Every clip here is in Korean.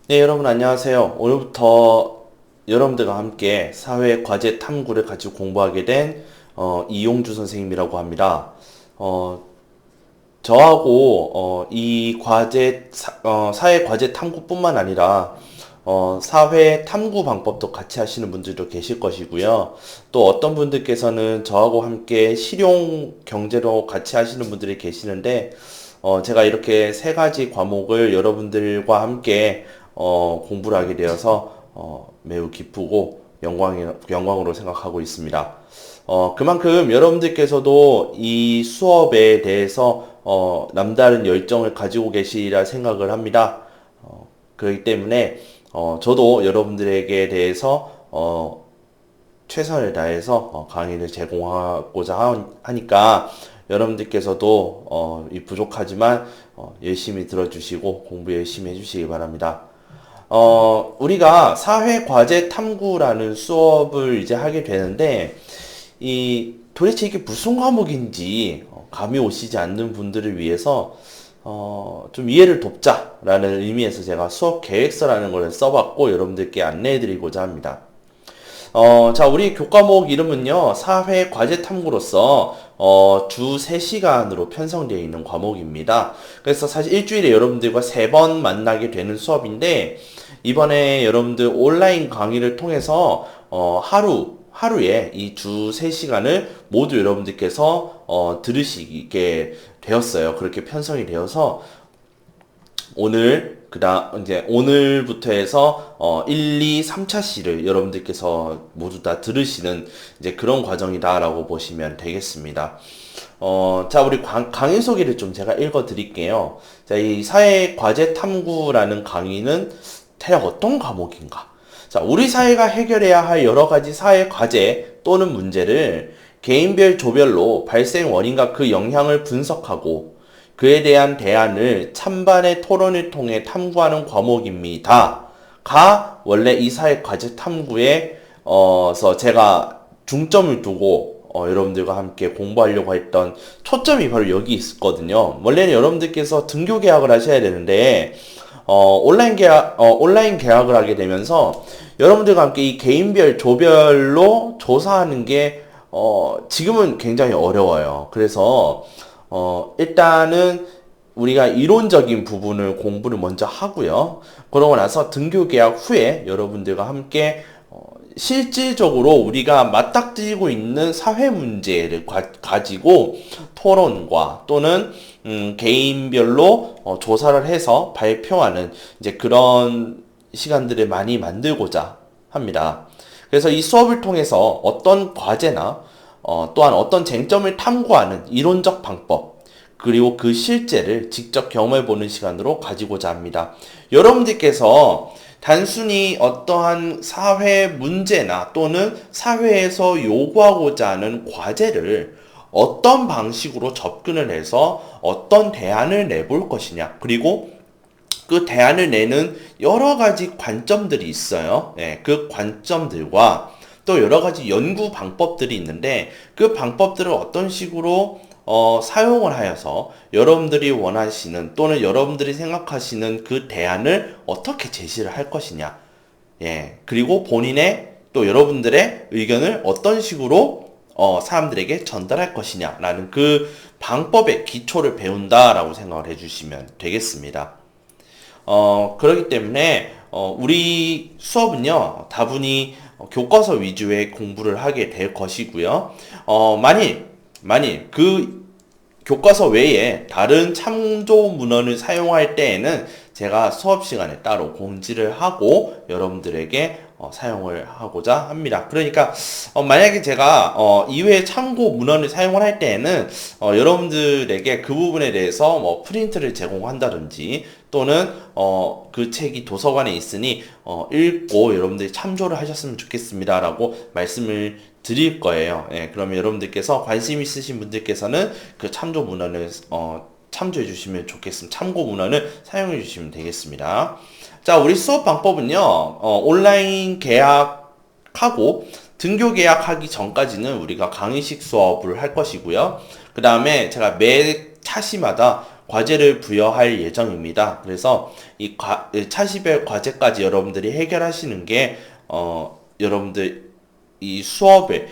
네, 여러분 안녕하세요. 오늘부터 여러분들과 함께 사회 과제 탐구를 같이 공부하게 된 이용주 선생님이라고 합니다. 어, 저하고 이 사회 과제 탐구뿐만 아니라 사회 탐구 방법도 같이 하시는 분들도 계실 것이고요. 또 어떤 분들께서는 저하고 함께 실용 경제로 같이 하시는 분들이 계시는데 제가 이렇게 세 가지 과목을 여러분들과 함께 공부를 하게 되어서 매우 기쁘고 영광으로 생각하고 있습니다. 그만큼 여러분들께서도 이 수업에 대해서 남다른 열정을 가지고 계시리라 생각을 합니다. 그렇기 때문에 저도 여러분들에게 대해서 최선을 다해서 강의를 제공하고자 하니까 여러분들께서도 이 부족하지만 열심히 들어주시고 공부 열심히 해주시기 바랍니다. 우리가 사회과제 탐구라는 수업을 이제 하게 되는데 도대체 이게 무슨 과목인지 감이 오시지 않는 분들을 위해서 좀 이해를 돕자라는 의미에서 제가 수업 계획서라는 걸 써봤고 여러분들께 안내해드리고자 합니다. 자, 우리 교과목 이름은요, 사회 과제 탐구로서, 주 3시간으로 편성되어 있는 과목입니다. 그래서 사실 일주일에 여러분들과 3번 만나게 되는 수업인데, 이번에 여러분들 온라인 강의를 통해서, 하루에 이 주 3시간을 모두 여러분들께서, 들으시게 되었어요. 그렇게 편성이 되어서, 이제 오늘부터 해서 1, 2, 3차 시를 여러분들께서 모두 다 들으시는 이제 그런 과정이다라고 보시면 되겠습니다. 자, 우리 강의 소개를 좀 제가 읽어 드릴게요. 자, 이 사회 과제 탐구라는 강의는 대략 어떤 과목인가? 자, 우리 사회가 해결해야 할 여러 가지 사회 과제 또는 문제를 개인별 조별로 발생 원인과 그 영향을 분석하고 그에 대한 대안을 찬반의 토론을 통해 탐구하는 과목입니다. 가 원래 이 사회 과제 탐구에 서 제가 중점을 두고 여러분들과 함께 공부하려고 했던 초점이 바로 여기 있었거든요. 원래는 여러분들께서 등교 계약을 하셔야 되는데 온라인 계약을 하게 되면서 여러분들과 함께 이 개인별 조별로 조사하는 게 지금은 굉장히 어려워요. 그래서 일단은 우리가 이론적인 부분을 공부를 먼저 하고요. 그러고 나서 등교 계약 후에 여러분들과 함께 실질적으로 우리가 맞닥뜨리고 있는 사회 문제를 가지고 토론과 또는 개인별로 조사를 해서 발표하는 이제 그런 시간들을 많이 만들고자 합니다. 그래서 이 수업을 통해서 어떤 과제나 또한 어떤 쟁점을 탐구하는 이론적 방법, 그리고 그 실제를 직접 경험해보는 시간으로 가지고자 합니다. 여러분들께서 단순히 어떠한 사회 문제나 또는 사회에서 요구하고자 하는 과제를 어떤 방식으로 접근을 해서 어떤 대안을 내볼 것이냐, 그리고 그 대안을 내는 여러 가지 관점들이 있어요. 네, 그 관점들과 또 여러 가지 연구 방법들이 있는데 그 방법들을 어떤 식으로 사용을 하여서 여러분들이 원하시는 또는 여러분들이 생각하시는 그 대안을 어떻게 제시를 할 것이냐. 예. 그리고 본인의 또 여러분들의 의견을 어떤 식으로 사람들에게 전달할 것이냐라는 그 방법의 기초를 배운다라고 생각을 해주시면 되겠습니다. 그렇기 때문에 우리 수업은요 다분히 교과서 위주의 공부를 하게 될 것이고요. 만일 그 교과서 외에 다른 참조 문헌을 사용할 때에는 제가 수업 시간에 따로 공지를 하고 여러분들에게 사용을 하고자 합니다. 그러니까 만약에 제가 이외에 참고 문헌을 사용을 할 때에는 여러분들에게 그 부분에 대해서 뭐 프린트를 제공한다든지 또는 그 책이 도서관에 있으니 읽고 여러분들이 참조를 하셨으면 좋겠습니다라고 말씀을 드릴 거예요. 예, 그러면 여러분들께서 관심 있으신 분들께서는 그 참조 문헌을 참조해 주시면 좋겠습니다. 참고 문헌을 사용해 주시면 되겠습니다. 자, 우리 수업 방법은요. 온라인 계약하고 등교 계약하기 전까지는 우리가 강의식 수업을 할 것이고요. 그 다음에 제가 매 차시마다 과제를 부여할 예정입니다. 그래서 이 차시별 과제까지 여러분들이 해결하시는 게 여러분들 이 수업에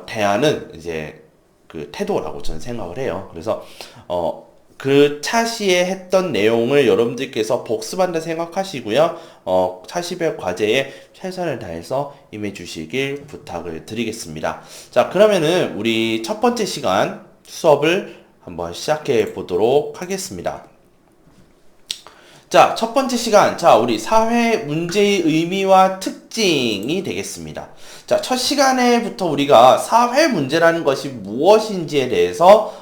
대하는 이제 그 태도라고 저는 생각을 해요. 그래서 그 차시에 했던 내용을 여러분들께서 복습한다 생각하시고요. 차시별 과제에 최선을 다해서 임해 주시길 부탁을 드리겠습니다. 자, 그러면은 우리 첫 번째 시간 수업을 한번 시작해 보도록 하겠습니다. 자, 첫 번째 시간. 자, 우리 사회 문제의 의미와 특징이 되겠습니다. 자, 첫 시간에부터 우리가 사회 문제라는 것이 무엇인지에 대해서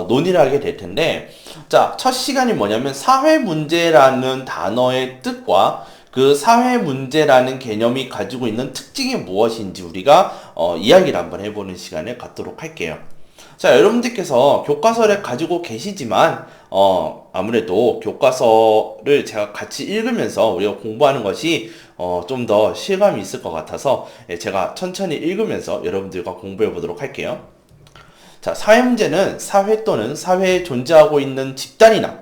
논의를 하게 될 텐데, 자, 첫 시간이 뭐냐면 사회 문제라는 단어의 뜻과 그 사회 문제라는 개념이 가지고 있는 특징이 무엇인지 우리가 이야기를 한번 해보는 시간을 갖도록 할게요. 자, 여러분들께서 교과서를 가지고 계시지만 아무래도 교과서를 제가 같이 읽으면서 우리가 공부하는 것이 좀 더 실감이 있을 것 같아서 제가 천천히 읽으면서 여러분들과 공부해 보도록 할게요. 자, 사회문제는 사회 또는 사회에 존재하고 있는 집단이나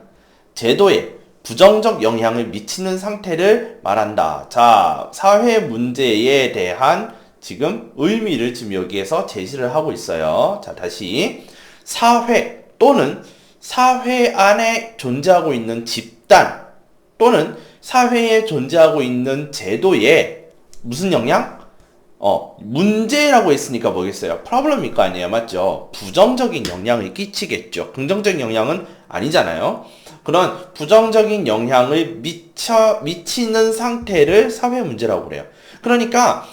제도에 부정적 영향을 미치는 상태를 말한다. 자, 사회 문제에 대한 지금 의미를 지금 여기에서 제시를 하고 있어요. 자, 다시 사회 또는 사회 안에 존재하고 있는 집단 또는 사회에 존재하고 있는 제도에 무슨 영향? 문제라고 했으니까 뭐겠어요? 프로블럼일 거 아니에요. 맞죠? 부정적인 영향을 끼치겠죠. 긍정적인 영향은 아니잖아요. 그런 부정적인 영향을 미치는 상태를 사회 문제라고 그래요. 그러니까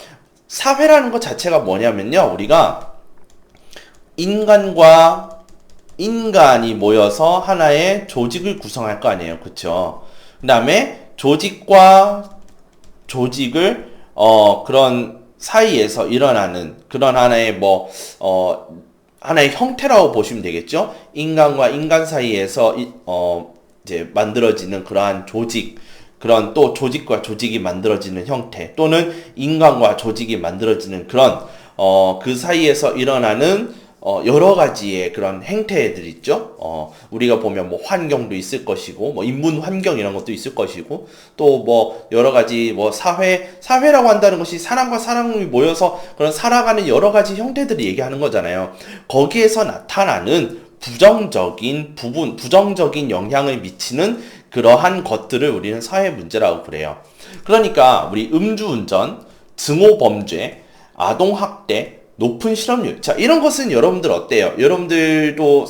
사회라는 것 자체가 뭐냐면요. 우리가 인간과 인간이 모여서 하나의 조직을 구성할 거 아니에요. 그쵸? 그 다음에 조직과 조직을 그런 사이에서 일어나는 그런 하나의 하나의 형태라고 보시면 되겠죠. 인간과 인간 사이에서 이제 만들어지는 그러한 조직, 그런 또 조직과 조직이 만들어지는 형태, 또는 인간과 조직이 만들어지는 그런 그 사이에서 일어나는 여러 가지의 그런 행태들 있죠. 우리가 보면 뭐 환경도 있을 것이고, 뭐 인문 환경 이런 것도 있을 것이고, 또 뭐 여러 가지 뭐 사회라고 한다는 것이 사람과 사람이 모여서 그런 살아가는 여러 가지 형태들을 얘기하는 거잖아요. 거기에서 나타나는 부정적인 부분, 부정적인 영향을 미치는 그러한 것들을 우리는 사회 문제라고 그래요. 그러니까 우리 음주운전, 증오범죄, 아동학대, 높은 실업률. 자, 이런 것은 여러분들 어때요? 여러분들도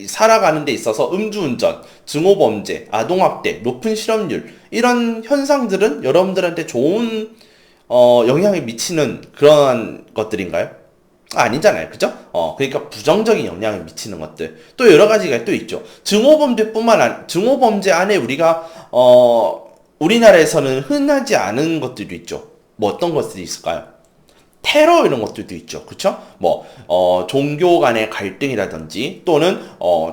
살아가는 데 있어서 음주운전, 증오범죄, 아동학대, 높은 실업률 이런 현상들은 여러분들한테 좋은 영향을 미치는 그런 것들인가요? 아니잖아요. 그죠? 그러니까 부정적인 영향을 미치는 것들. 또 여러 가지가 또 있죠. 증오범죄 안에 우리가, 우리나라에서는 흔하지 않은 것들도 있죠. 뭐 어떤 것들이 있을까요? 테러 이런 것들도 있죠. 그쵸? 종교 간의 갈등이라든지 또는,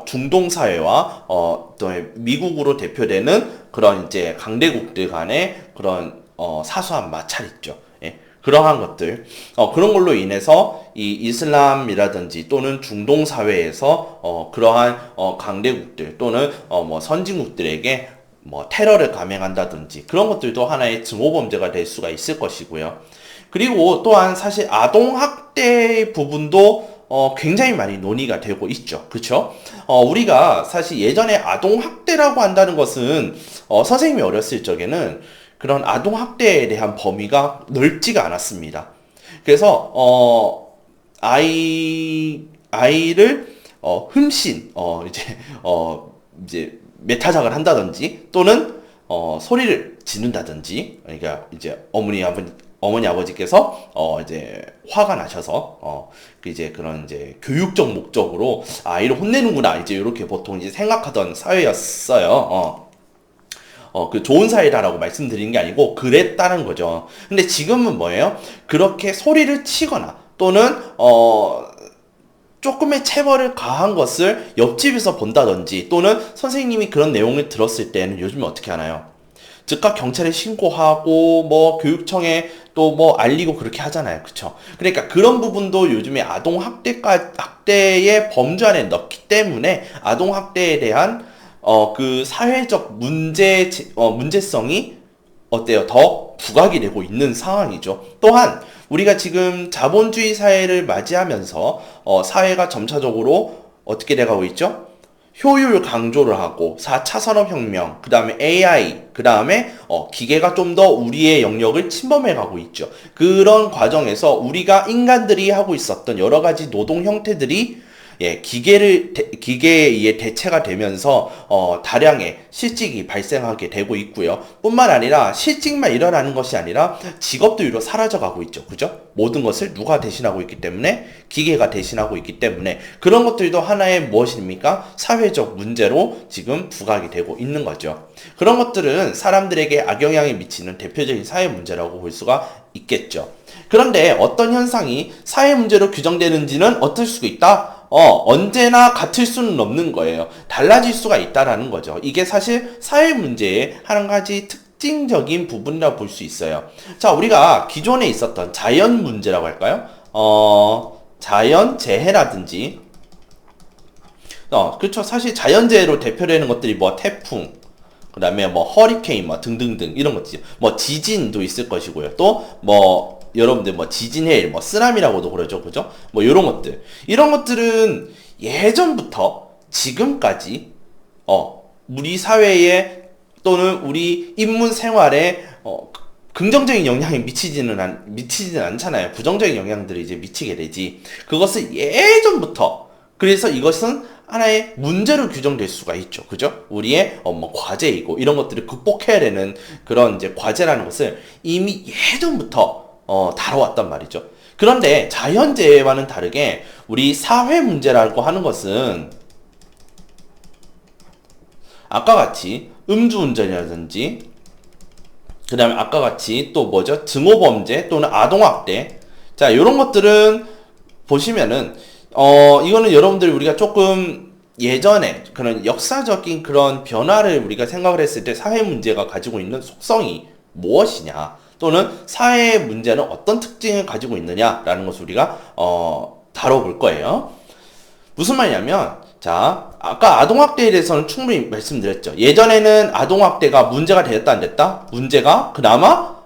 중동 사회와, 또 미국으로 대표되는 그런 이제 강대국들 간의 그런, 사소한 마찰 있죠. 예. 그러한 것들, 그런 걸로 인해서 이 이슬람이라든지 또는 중동 사회에서 그러한 강대국들 또는 뭐 선진국들에게 뭐 테러를 감행한다든지 그런 것들도 하나의 증오범죄가 될 수가 있을 것이고요. 그리고 또한 사실 아동학대 부분도 굉장히 많이 논의가 되고 있죠. 그쵸? 우리가 사실 예전에 아동학대라고 한다는 것은 선생님이 어렸을 적에는 그런 아동학대에 대한 범위가 넓지가 않았습니다. 그래서 아이를 흠씬 이제 매타작을 한다든지 또는 소리를 지른다든지, 그러니까 이제 어머니 아버지께서 이제 화가 나셔서 이제 그런 이제 교육적 목적으로 아이를 혼내는구나, 이제 이렇게 보통 이제 생각하던 사회였어요. 그 좋은 사회다라고 말씀드리는 게 아니고 그랬다는 거죠. 근데 지금은 뭐예요? 그렇게 소리를 치거나 또는 조금의 체벌을 가한 것을 옆집에서 본다든지 또는 선생님이 그런 내용을 들었을 때는 요즘에 어떻게 하나요? 즉각 경찰에 신고하고 뭐 교육청에 또 뭐 알리고 그렇게 하잖아요. 그쵸? 그러니까 그런 부분도 요즘에 학대의 범주 안에 넣기 때문에 아동학대에 대한 그 사회적 문제성이 어때요? 더 부각이 되고 있는 상황이죠. 또한 우리가 지금 자본주의 사회를 맞이하면서 사회가 점차적으로 어떻게 돼가고 있죠? 효율 강조를 하고 4차 산업혁명, 그 다음에 AI, 그 다음에 기계가 좀 더 우리의 영역을 침범해 가고 있죠. 그런 과정에서 우리가 인간들이 하고 있었던 여러 가지 노동 형태들이 기계에 의해 대체가 되면서 다량의 실직이 발생하게 되고 있고요. 뿐만 아니라 실직만 일어나는 것이 아니라 직업도 위로 사라져가고 있죠. 그죠? 모든 것을 누가 대신하고 있기 때문에 기계가 대신하고 있기 때문에 그런 것들도 하나의 무엇입니까? 사회적 문제로 지금 부각이 되고 있는 거죠. 그런 것들은 사람들에게 악영향이 미치는 대표적인 사회 문제라고 볼 수가 있겠죠. 그런데 어떤 현상이 사회 문제로 규정되는지는 어떨 수가 있다? 언제나 같을 수는 없는 거예요. 달라질 수가 있다라는 거죠. 이게 사실 사회 문제의 한 가지 특징적인 부분이라고 볼 수 있어요. 자, 우리가 기존에 있었던 자연 문제라고 할까요? 자연 재해라든지, 그렇죠. 사실 자연재해로 대표되는 것들이 뭐 태풍, 그 다음에 뭐 허리케인 뭐 등등등 이런 것들, 뭐 지진도 있을 것이고요. 또 뭐 여러분들 뭐 지진해일 뭐 쓰나미라고도 그러죠. 그죠? 뭐 이런 것들. 이런 것들은 예전부터 지금까지 우리 사회에 또는 우리 인문 생활에 긍정적인 영향이 미치지는 않잖아요. 부정적인 영향들이 이제 미치게 되지. 그것을 예전부터, 그래서 이것은 하나의 문제로 규정될 수가 있죠. 그죠? 우리의 뭐 과제이고 이런 것들을 극복해야 되는 그런 이제 과제라는 것을 이미 예전부터 다뤄왔단 말이죠. 그런데 자연재해와는 다르게 우리 사회 문제라고 하는 것은 아까 같이 음주운전이라든지 그 다음에 아까 같이 또 뭐죠? 증오범죄 또는 아동학대, 자 이런 것들은 보시면은 이거는 여러분들이 우리가 조금 예전에 그런 역사적인 그런 변화를 우리가 생각을 했을 때 사회 문제가 가지고 있는 속성이 무엇이냐 또는 사회의 문제는 어떤 특징을 가지고 있느냐라는 것을 우리가 다뤄볼 거예요. 무슨 말이냐면 자 아까 아동학대에 대해서는 충분히 말씀드렸죠. 예전에는 아동학대가 문제가 되었다 안 됐다? 문제가 그나마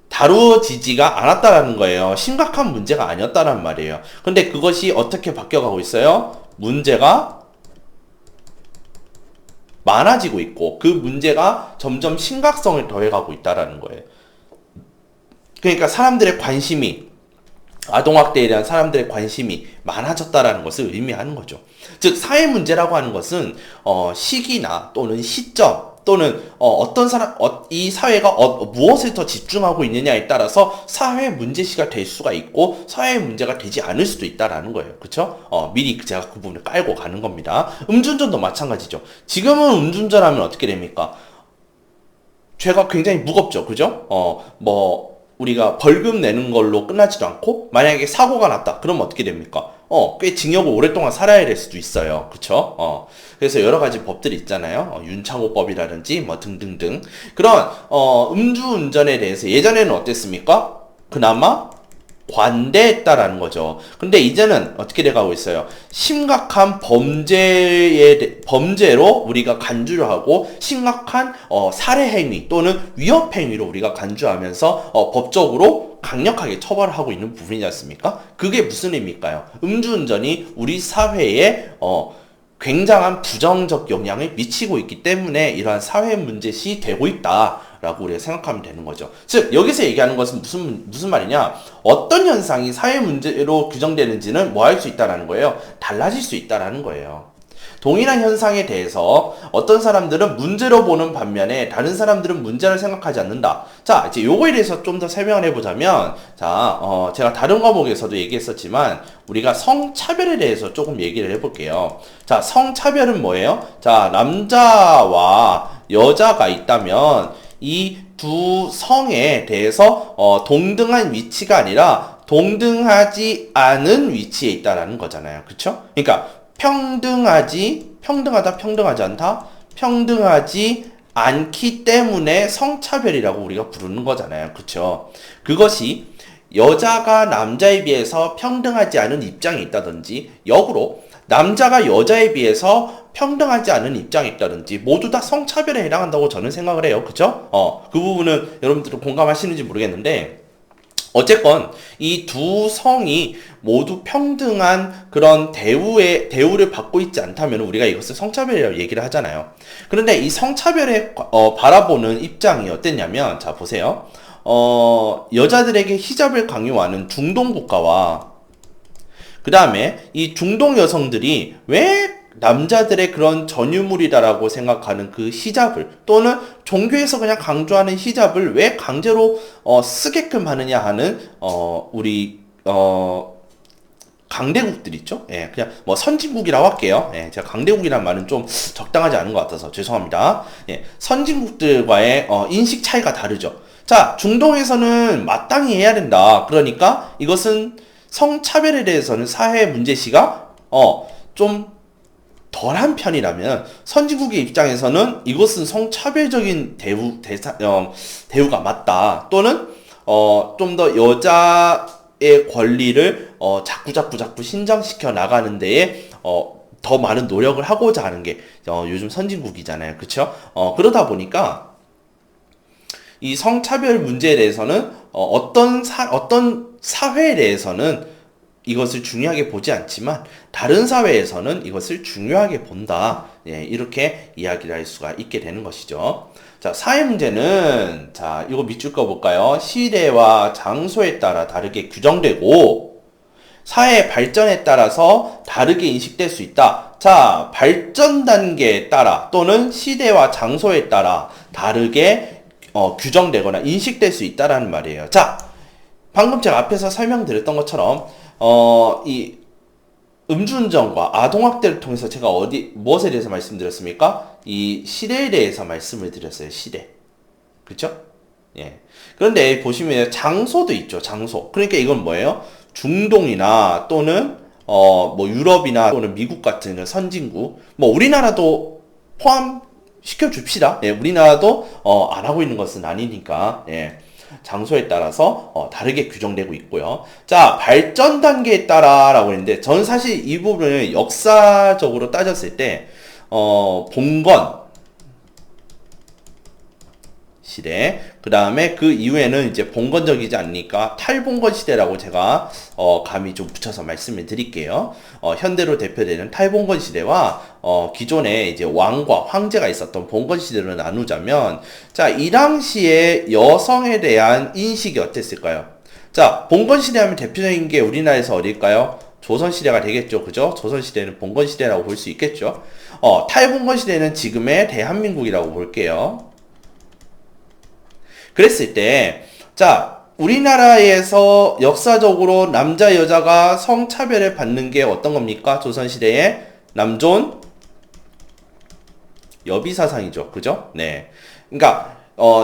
다루어지지가 않았다라는 거예요. 심각한 문제가 아니었다는 말이에요. 근데 그것이 어떻게 바뀌어가고 있어요? 문제가 많아지고 있고 그 문제가 점점 심각성을 더해가고 있다라는 거예요. 그러니까 사람들의 관심이 아동학대에 대한 사람들의 관심이 많아졌다라는 것을 의미하는 거죠. 즉 사회 문제라고 하는 것은 시기나 또는 시점 또는 어떤 사람 이 사회가 무엇을 더 집중하고 있느냐에 따라서 사회 문제시가 될 수가 있고 사회 문제가 되지 않을 수도 있다라는 거예요. 그렇죠? 미리 제가 그 부분을 깔고 가는 겁니다. 음주운전도 마찬가지죠. 지금은 음주운전하면 어떻게 됩니까? 죄가 굉장히 무겁죠. 그죠? 우리가 벌금 내는 걸로 끝나지도 않고 만약에 사고가 났다. 그러면 어떻게 됩니까? 꽤 징역을 오랫동안 살아야 될 수도 있어요. 그쵸? 그래서 여러 가지 법들이 있잖아요. 윤창호법이라든지 뭐 등등등. 그런 음주운전에 대해서 예전에는 어땠습니까? 그나마 관대했다라는 거죠. 근데 이제는 어떻게 돼가고 있어요? 심각한 범죄로 우리가 간주를 하고 심각한 살해 행위 또는 위협 행위로 우리가 간주하면서 법적으로 강력하게 처벌을 하고 있는 부분이지 않습니까? 그게 무슨 의미일까요? 음주운전이 우리 사회에 굉장한 부정적 영향을 미치고 있기 때문에 이러한 사회 문제시 되고 있다라고 우리가 생각하면 되는 거죠. 즉 여기서 얘기하는 것은 무슨 말이냐? 어떤 현상이 사회 문제로 규정되는지는 뭐 할 수 있다라는 거예요? 달라질 수 있다라는 거예요. 동일한 현상에 대해서 어떤 사람들은 문제로 보는 반면에 다른 사람들은 문제를 생각하지 않는다. 자, 이제 요거에 대해서 좀 더 설명을 해보자면, 자, 제가 다른 과목에서도 얘기했었지만, 우리가 성차별에 대해서 조금 얘기를 해볼게요. 자, 성차별은 뭐예요? 자, 남자와 여자가 있다면, 이 두 성에 대해서, 동등한 위치가 아니라, 동등하지 않은 위치에 있다라는 거잖아요. 그쵸? 그러니까, 평등하지 않다? 평등하지 않기 때문에 성차별이라고 우리가 부르는 거잖아요. 그쵸? 그것이 여자가 남자에 비해서 평등하지 않은 입장에 있다든지, 역으로 남자가 여자에 비해서 평등하지 않은 입장에 있다든지 모두 다 성차별에 해당한다고 저는 생각을 해요. 그쵸? 그 부분은 여러분들은 공감하시는지 모르겠는데, 어쨌건 이 두 성이 모두 평등한 그런 대우를 받고 있지 않다면 우리가 이것을 성차별이라고 얘기를 하잖아요. 그런데 이 성차별에 바라보는 입장이 어땠냐면, 자 보세요. 여자들에게 히잡을 강요하는 중동 국가와 그 다음에 이 중동 여성들이 왜 남자들의 그런 전유물이다라고 생각하는 그 히잡을, 또는 종교에서 그냥 강조하는 히잡을 왜 강제로 쓰게끔 하느냐 하는 우리 강대국들 있죠? 예, 그냥 뭐 선진국이라고 할게요. 예, 제가 강대국이란 말은 좀 적당하지 않은 것 같아서 죄송합니다. 예, 선진국들과의 인식 차이가 다르죠. 자, 중동에서는 마땅히 해야 된다. 그러니까 이것은 성차별에 대해서는 사회 문제시가 좀 덜한 편이라면, 선진국의 입장에서는 이것은 성차별적인 대우가 맞다. 또는 좀 더 여자의 권리를 자꾸 신장시켜 나가는 데에 더 많은 노력을 하고자 하는 게 요즘 선진국이잖아요. 그쵸? 그러다 보니까 이 성차별 문제에 대해서는 어떤 사회에 대해서는 이것을 중요하게 보지 않지만 다른 사회에서는 이것을 중요하게 본다. 예, 이렇게 이야기를 할 수가 있게 되는 것이죠. 자, 사회 문제는, 자, 이거 밑줄 거 볼까요? 시대와 장소에 따라 다르게 규정되고 사회 발전에 따라서 다르게 인식될 수 있다. 자, 발전 단계에 따라 또는 시대와 장소에 따라 다르게 규정되거나 인식될 수 있다라는 말이에요. 자, 방금 제가 앞에서 설명드렸던 것처럼 이 음주운전과 아동학대를 통해서 제가 무엇에 대해서 말씀드렸습니까? 이 시대에 대해서 말씀을 드렸어요. 시대. 그쵸? 예. 그런데 보시면 장소도 있죠. 장소. 그러니까 이건 뭐예요? 중동이나 또는 뭐 유럽이나 또는 미국 같은 선진국, 뭐 우리나라도 포함시켜 줍시다. 예, 우리나라도 안 하고 있는 것은 아니니까. 예. 장소에 따라서 다르게 규정되고 있고요. 자, 발전 단계에 따라라고 했는데, 저는 사실 이 부분을 역사적으로 따졌을 때 봉건 시대, 그 다음에 그 이후에는 이제 봉건적이지 않으니까 탈봉건 시대라고 제가 감히 좀 붙여서 말씀을 드릴게요. 현대로 대표되는 탈봉건 시대와 기존에 이제 왕과 황제가 있었던 봉건 시대를 나누자면, 자, 이 당시에 여성에 대한 인식이 어땠을까요? 자, 봉건 시대 하면 대표적인 게 우리나라에서 어딜까요? 조선시대가 되겠죠. 그죠? 조선시대는 봉건시대라고 볼 수 있겠죠. 탈봉건 시대는 지금의 대한민국이라고 볼게요. 그랬을 때, 자, 우리나라에서 역사적으로 남자 여자가 성차별을 받는 게 어떤 겁니까? 조선시대에 남존 여비사상이죠. 그죠? 네. 그러니까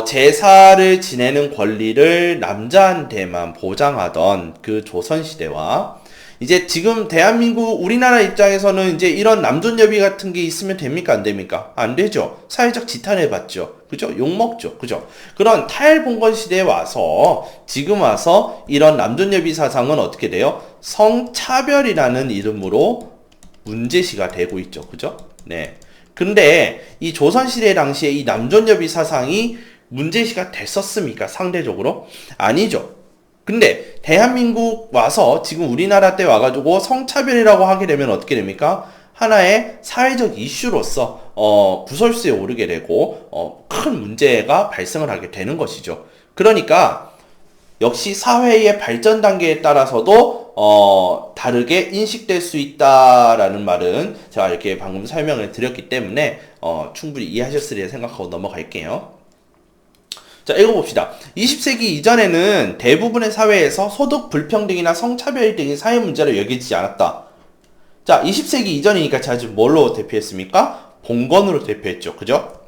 제사를 지내는 권리를 남자한테만 보장하던 그 조선시대와, 이제 지금 대한민국 우리나라 입장에서는 이제 이런 남존여비 같은 게 있으면 됩니까? 안 됩니까? 안 되죠. 사회적 지탄을 받죠. 그죠? 욕먹죠. 그죠? 그런 탈봉건 시대에 와서 지금 와서 이런 남존여비 사상은 어떻게 돼요? 성차별이라는 이름으로 문제시가 되고 있죠. 그죠? 네. 근데 이 조선시대 당시에 이 남존여비 사상이 문제시가 됐었습니까? 상대적으로? 아니죠. 근데 대한민국 와서 지금 우리나라 때 와가지고 성차별이라고 하게 되면 어떻게 됩니까? 하나의 사회적 이슈로서 구설수에 오르게 되고 큰 문제가 발생을 하게 되는 것이죠. 그러니까 역시 사회의 발전 단계에 따라서도 다르게 인식될 수 있다라는 말은 제가 이렇게 방금 설명을 드렸기 때문에 충분히 이해하셨으리라 생각하고 넘어갈게요. 자, 읽어봅시다. 20세기 이전에는 대부분의 사회에서 소득 불평등이나 성차별 등이 사회 문제로 여겨지지 않았다. 자, 20세기 이전이니까 제가 지금 뭘로 대표했습니까? 봉건으로 대표했죠. 그죠?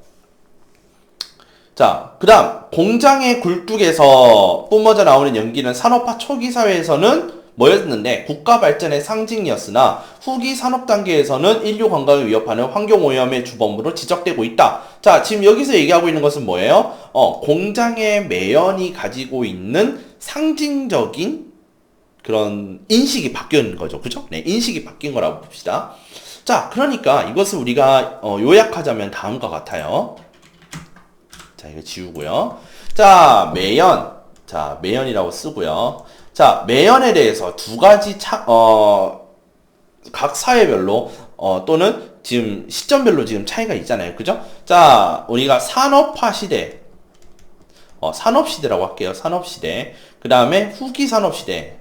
자, 그 다음 공장의 굴뚝에서 뿜어져 나오는 연기는 산업화 초기 사회에서는 뭐였는데 국가 발전의 상징이었으나 후기 산업 단계에서는 인류 건강을 위협하는 환경 오염의 주범으로 지적되고 있다. 자, 지금 여기서 얘기하고 있는 것은 뭐예요? 공장의 매연이 가지고 있는 상징적인 그런 인식이 바뀐 거죠. 그죠? 네, 인식이 바뀐 거라고 봅시다. 자, 그러니까 이것을 우리가 요약하자면 다음과 같아요. 자, 이거 지우고요. 자, 매연. 자, 매연이라고 쓰고요. 자, 매연에 대해서 두 가지 각 사회별로 또는 지금 시점별로 지금 차이가 있잖아요. 그죠? 자, 우리가 산업화 시대, 산업시대라고 할게요. 산업시대. 그 다음에 후기 산업시대.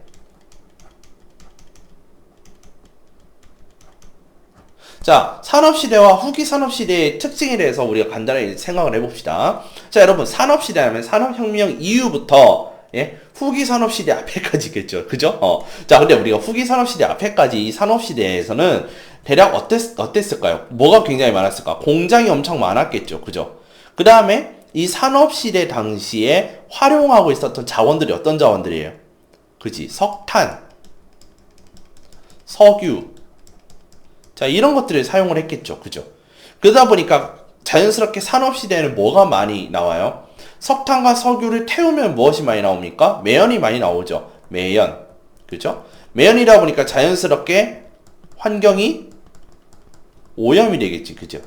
자, 산업시대와 후기 산업시대의 특징에 대해서 우리가 간단하게 생각을 해봅시다. 자, 여러분, 산업시대 하면 산업혁명 이후부터, 예, 후기 산업시대 앞에까지겠죠. 그죠? 자, 근데 우리가 후기 산업시대 앞에까지 이 산업시대에서는 대략 어땠을까요? 뭐가 굉장히 많았을까? 공장이 엄청 많았겠죠. 그죠? 그 다음에 이 산업시대 당시에 활용하고 있었던 자원들이 어떤 자원들이에요? 그지? 석탄, 석유, 자, 이런 것들을 사용을 했겠죠. 그죠? 그러다 보니까 자연스럽게 산업시대에는 뭐가 많이 나와요? 석탄과 석유를 태우면 무엇이 많이 나옵니까? 매연이 많이 나오죠. 매연. 그죠? 매연이다 보니까 자연스럽게 환경이 오염이 되겠지. 그죠?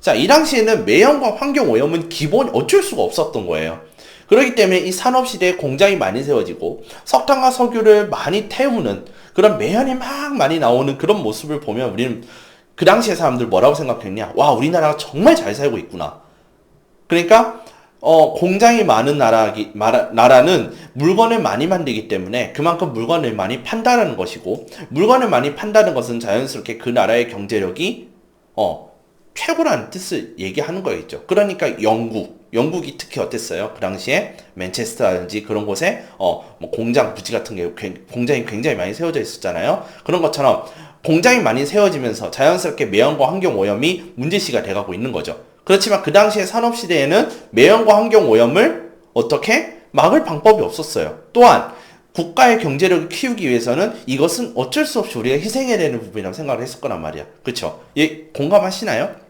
자, 이 당시에는 매연과 환경 오염은 기본 어쩔 수가 없었던 거예요. 그렇기 때문에 이 산업시대에 공장이 많이 세워지고 석탄과 석유를 많이 태우는 그런 매연이 막 많이 나오는 그런 모습을 보면 우리는 그 당시에 사람들 뭐라고 생각했냐? 와, 우리나라가 정말 잘 살고 있구나. 그러니까 공장이 많은 나라는 물건을 많이 만들기 때문에 그만큼 물건을 많이 판다는 것이고, 물건을 많이 판다는 것은 자연스럽게 그 나라의 경제력이 최고라는 뜻을 얘기하는 거겠죠. 그러니까 영국이 특히 어땠어요? 그 당시에 맨체스터라든지 그런 곳에 뭐 공장 부지 같은 게 공장이 굉장히 많이 세워져 있었잖아요. 그런 것처럼 공장이 많이 세워지면서 자연스럽게 매연과 환경 오염이 문제시가 돼가고 있는 거죠. 그렇지만 그 당시의 산업시대에는 매연과 환경 오염을 어떻게 막을 방법이 없었어요. 또한 국가의 경제력을 키우기 위해서는 이것은 어쩔 수 없이 우리가 희생해야 되는 부분이라고 생각을 했을 거란 말이야. 그쵸? 예, 공감하시나요?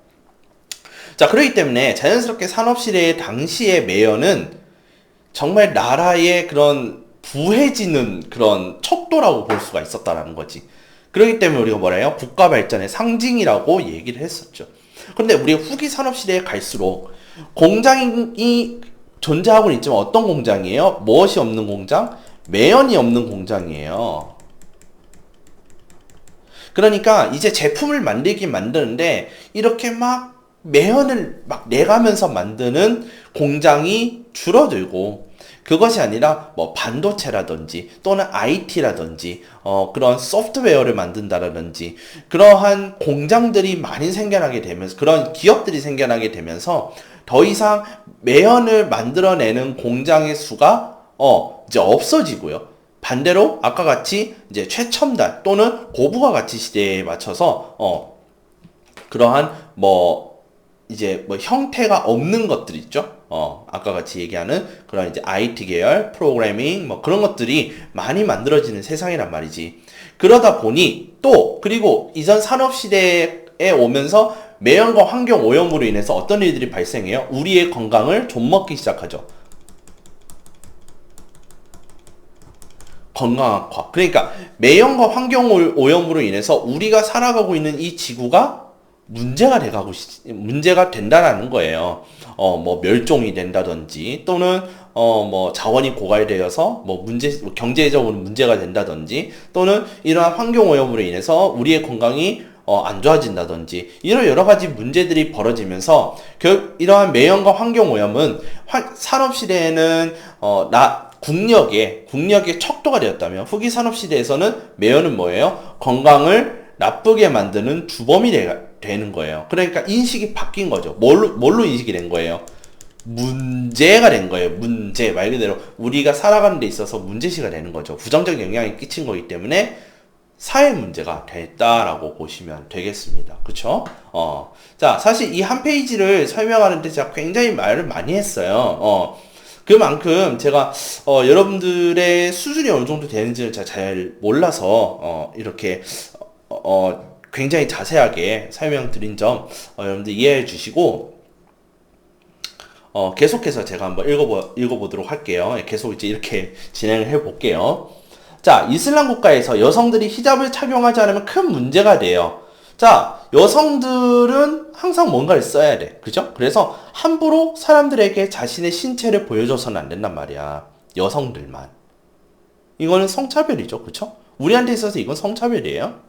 자, 그렇기 때문에 자연스럽게 산업시대의 당시의 매연은 정말 나라의 그런 부해지는 그런 척도라고 볼 수가 있었다라는 거지. 그렇기 때문에 우리가 뭐라 해요? 국가 발전의 상징이라고 얘기를 했었죠. 근데 우리 후기 산업시대에 갈수록 공장이 존재하고 있지만 어떤 공장이에요? 무엇이 없는 공장? 매연이 없는 공장이에요. 그러니까 이제 제품을 만드는데 이렇게 막 매연을 막 내가면서 만드는 공장이 줄어들고, 그것이 아니라 뭐 반도체라든지 또는 IT라든지 그런 소프트웨어를 만든다라든지 그러한 공장들이 많이 생겨나게 되면서, 그런 기업들이 생겨나게 되면서 더 이상 매연을 만들어내는 공장의 수가 이제 없어지고요. 반대로 아까 같이 이제 최첨단 또는 고부가 가치 시대에 맞춰서 그러한 이제 형태가 없는 것들 있죠. 아까 같이 얘기하는 그런 이제 IT 계열, 프로그래밍, 그런 것들이 많이 만들어지는 세상이란 말이지. 그러다 보니 그리고 이전 산업시대에 오면서 매연과 환경 오염으로 인해서 어떤 일들이 발생해요? 우리의 건강을 좀먹기 시작하죠. 건강 악화. 그러니까 매연과 환경 오염으로 인해서 우리가 살아가고 있는 이 지구가 문제가 된다라는 거예요. 멸종이 된다든지, 또는, 자원이 고갈되어서, 경제적으로 문제가 된다든지, 또는 이러한 환경오염으로 인해서 우리의 건강이, 안 좋아진다든지, 이런 여러 가지 문제들이 벌어지면서, 이러한 매연과 환경오염은, 산업시대에는, 국력의 척도가 되었다면, 후기 산업시대에서는 매연은 뭐예요? 건강을 나쁘게 만드는 주범이 되는 거예요. 그러니까 인식이 바뀐 거죠. 뭘로 인식이 된 거예요? 문제가 된 거예요. 문제. 말 그대로 우리가 살아가는 데 있어서 문제시가 되는 거죠. 부정적 영향이 끼친 거기 때문에 사회 문제가 됐다라고 보시면 되겠습니다. 그쵸? 자, 사실 이 한 페이지를 설명하는데 제가 굉장히 말을 많이 했어요. 그만큼 제가 여러분들의 수준이 어느 정도 되는지를 잘 몰라서 이렇게 굉장히 자세하게 설명드린 점 여러분들 이해해 주시고 계속해서 제가 한번 읽어보도록 할게요. 계속 이제 이렇게 진행을 해볼게요. 자, 이슬람 국가에서 여성들이 히잡을 착용하지 않으면 큰 문제가 돼요. 자, 여성들은 항상 뭔가를 써야 돼. 그죠? 그래서 함부로 사람들에게 자신의 신체를 보여줘서는 안 된단 말이야. 여성들만. 이거는 성차별이죠. 그쵸? 우리한테 있어서 이건 성차별이에요.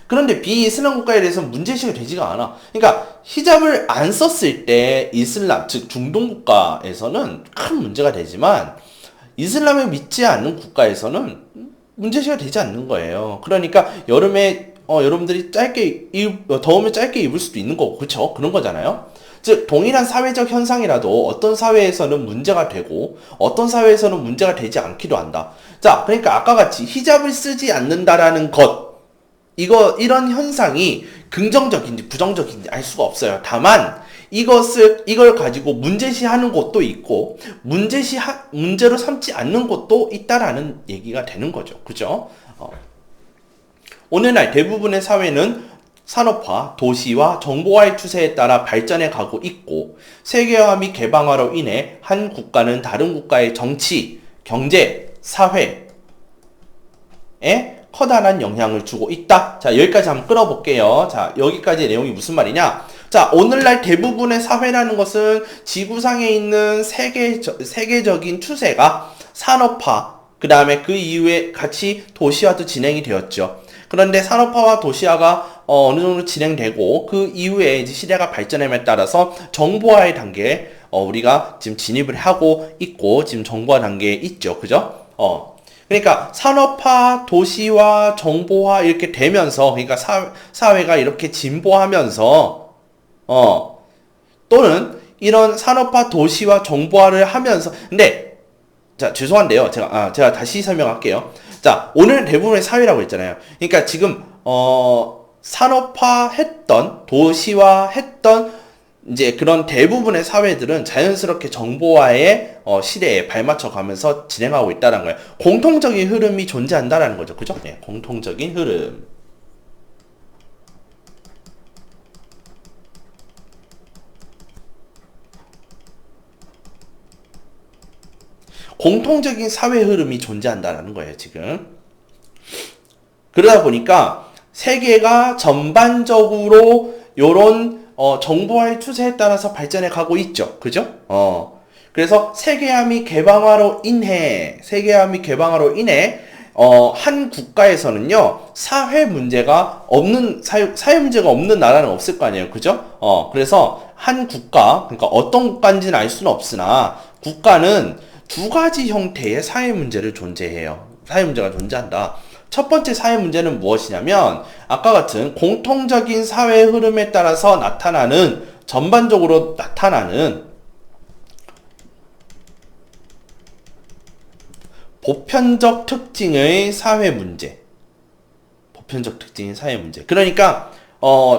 그런데 비이슬람 국가에 대해서는 문제시가 되지가 않아. 그러니까 히잡을 안 썼을 때 이슬람, 즉 중동 국가에서는 큰 문제가 되지만 이슬람을 믿지 않는 국가에서는 문제시가 되지 않는 거예요. 그러니까 여름에 여러분들이 더우면 짧게 입을 수도 있는 거고, 그쵸? 그런 거잖아요. 즉, 동일한 사회적 현상이라도 어떤 사회에서는 문제가 되고, 어떤 사회에서는 문제가 되지 않기도 한다. 자, 그러니까 아까 같이 히잡을 쓰지 않는다라는 것, 이런 현상이 긍정적인지 부정적인지 알 수가 없어요. 다만, 이걸 가지고 문제시하는 곳도 있고, 문제로 삼지 않는 곳도 있다라는 얘기가 되는 거죠. 그죠? 오늘날 대부분의 사회는 산업화, 도시화, 정보화의 추세에 따라 발전해 가고 있고 세계화 및 개방화로 인해 한 국가는 다른 국가의 정치, 경제, 사회에 커다란 영향을 주고 있다. 자, 여기까지 한번 끌어볼게요. 자, 여기까지의 내용이 무슨 말이냐? 자, 오늘날 대부분의 사회라는 것은 지구상에 있는 세계적인 추세가 산업화, 그 다음에 그 이후에 같이 도시화도 진행이 되었죠. 그런데 산업화와 도시화가 어느 정도 진행되고 그 이후에 이제 시대가 발전함에 따라서 정보화의 단계에 우리가 지금 진입을 하고 있고 지금 정보화 단계에 있죠. 그죠? 그러니까 산업화, 도시화, 정보화 이렇게 되면서 그러니까 사회가 이렇게 진보하면서 또는 이런 산업화, 도시화, 정보화를 하면서 근데 자, 죄송한데요. 제가 다시 설명할게요. 자, 오늘 대부분의 사회라고 했잖아요. 그러니까 지금, 산업화 했던, 도시화 했던, 이제 그런 대부분의 사회들은 자연스럽게 정보화의, 시대에 발맞춰 가면서 진행하고 있다는 거예요. 공통적인 흐름이 존재한다라는 거죠. 그죠? 네, 공통적인 흐름. 공통적인 사회 흐름이 존재한다는 거예요, 지금. 그러다 보니까 세계가 전반적으로 요런 정보화의 추세에 따라서 발전해 가고 있죠. 그죠? 그래서 세계화 및 개방화로 인해 한 국가에서는요, 사회 문제가 없는 나라는 없을 거 아니에요. 그죠? 그래서 한 국가, 그러니까 어떤 국가인지는 알 수는 없으나, 국가는 두 가지 형태의 사회 문제를 존재해요. 사회 문제가 존재한다. 첫 번째 사회 문제는 무엇이냐면 아까 같은 공통적인 사회 흐름에 따라서 전반적으로 나타나는 보편적 특징의 사회 문제. 그러니까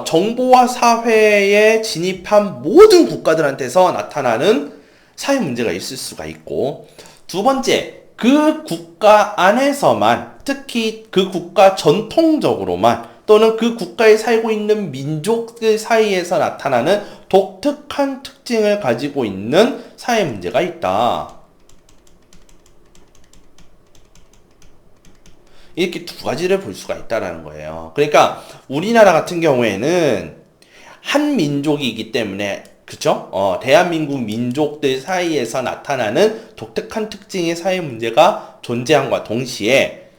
정보화 사회에 진입한 모든 국가들한테서 나타나는 사회 문제가 있을 수가 있고, 두 번째, 그 국가 안에서만, 특히 그 국가 전통적으로만, 또는 그 국가에 살고 있는 민족들 사이에서 나타나는 독특한 특징을 가지고 있는 사회 문제가 있다. 이렇게 두 가지를 볼 수가 있다는 거예요. 그러니까 우리나라 같은 경우에는 한 민족이기 때문에 그쵸? 대한민국 민족들 사이에서 나타나는 독특한 특징의 사회 문제가 존재함과 동시에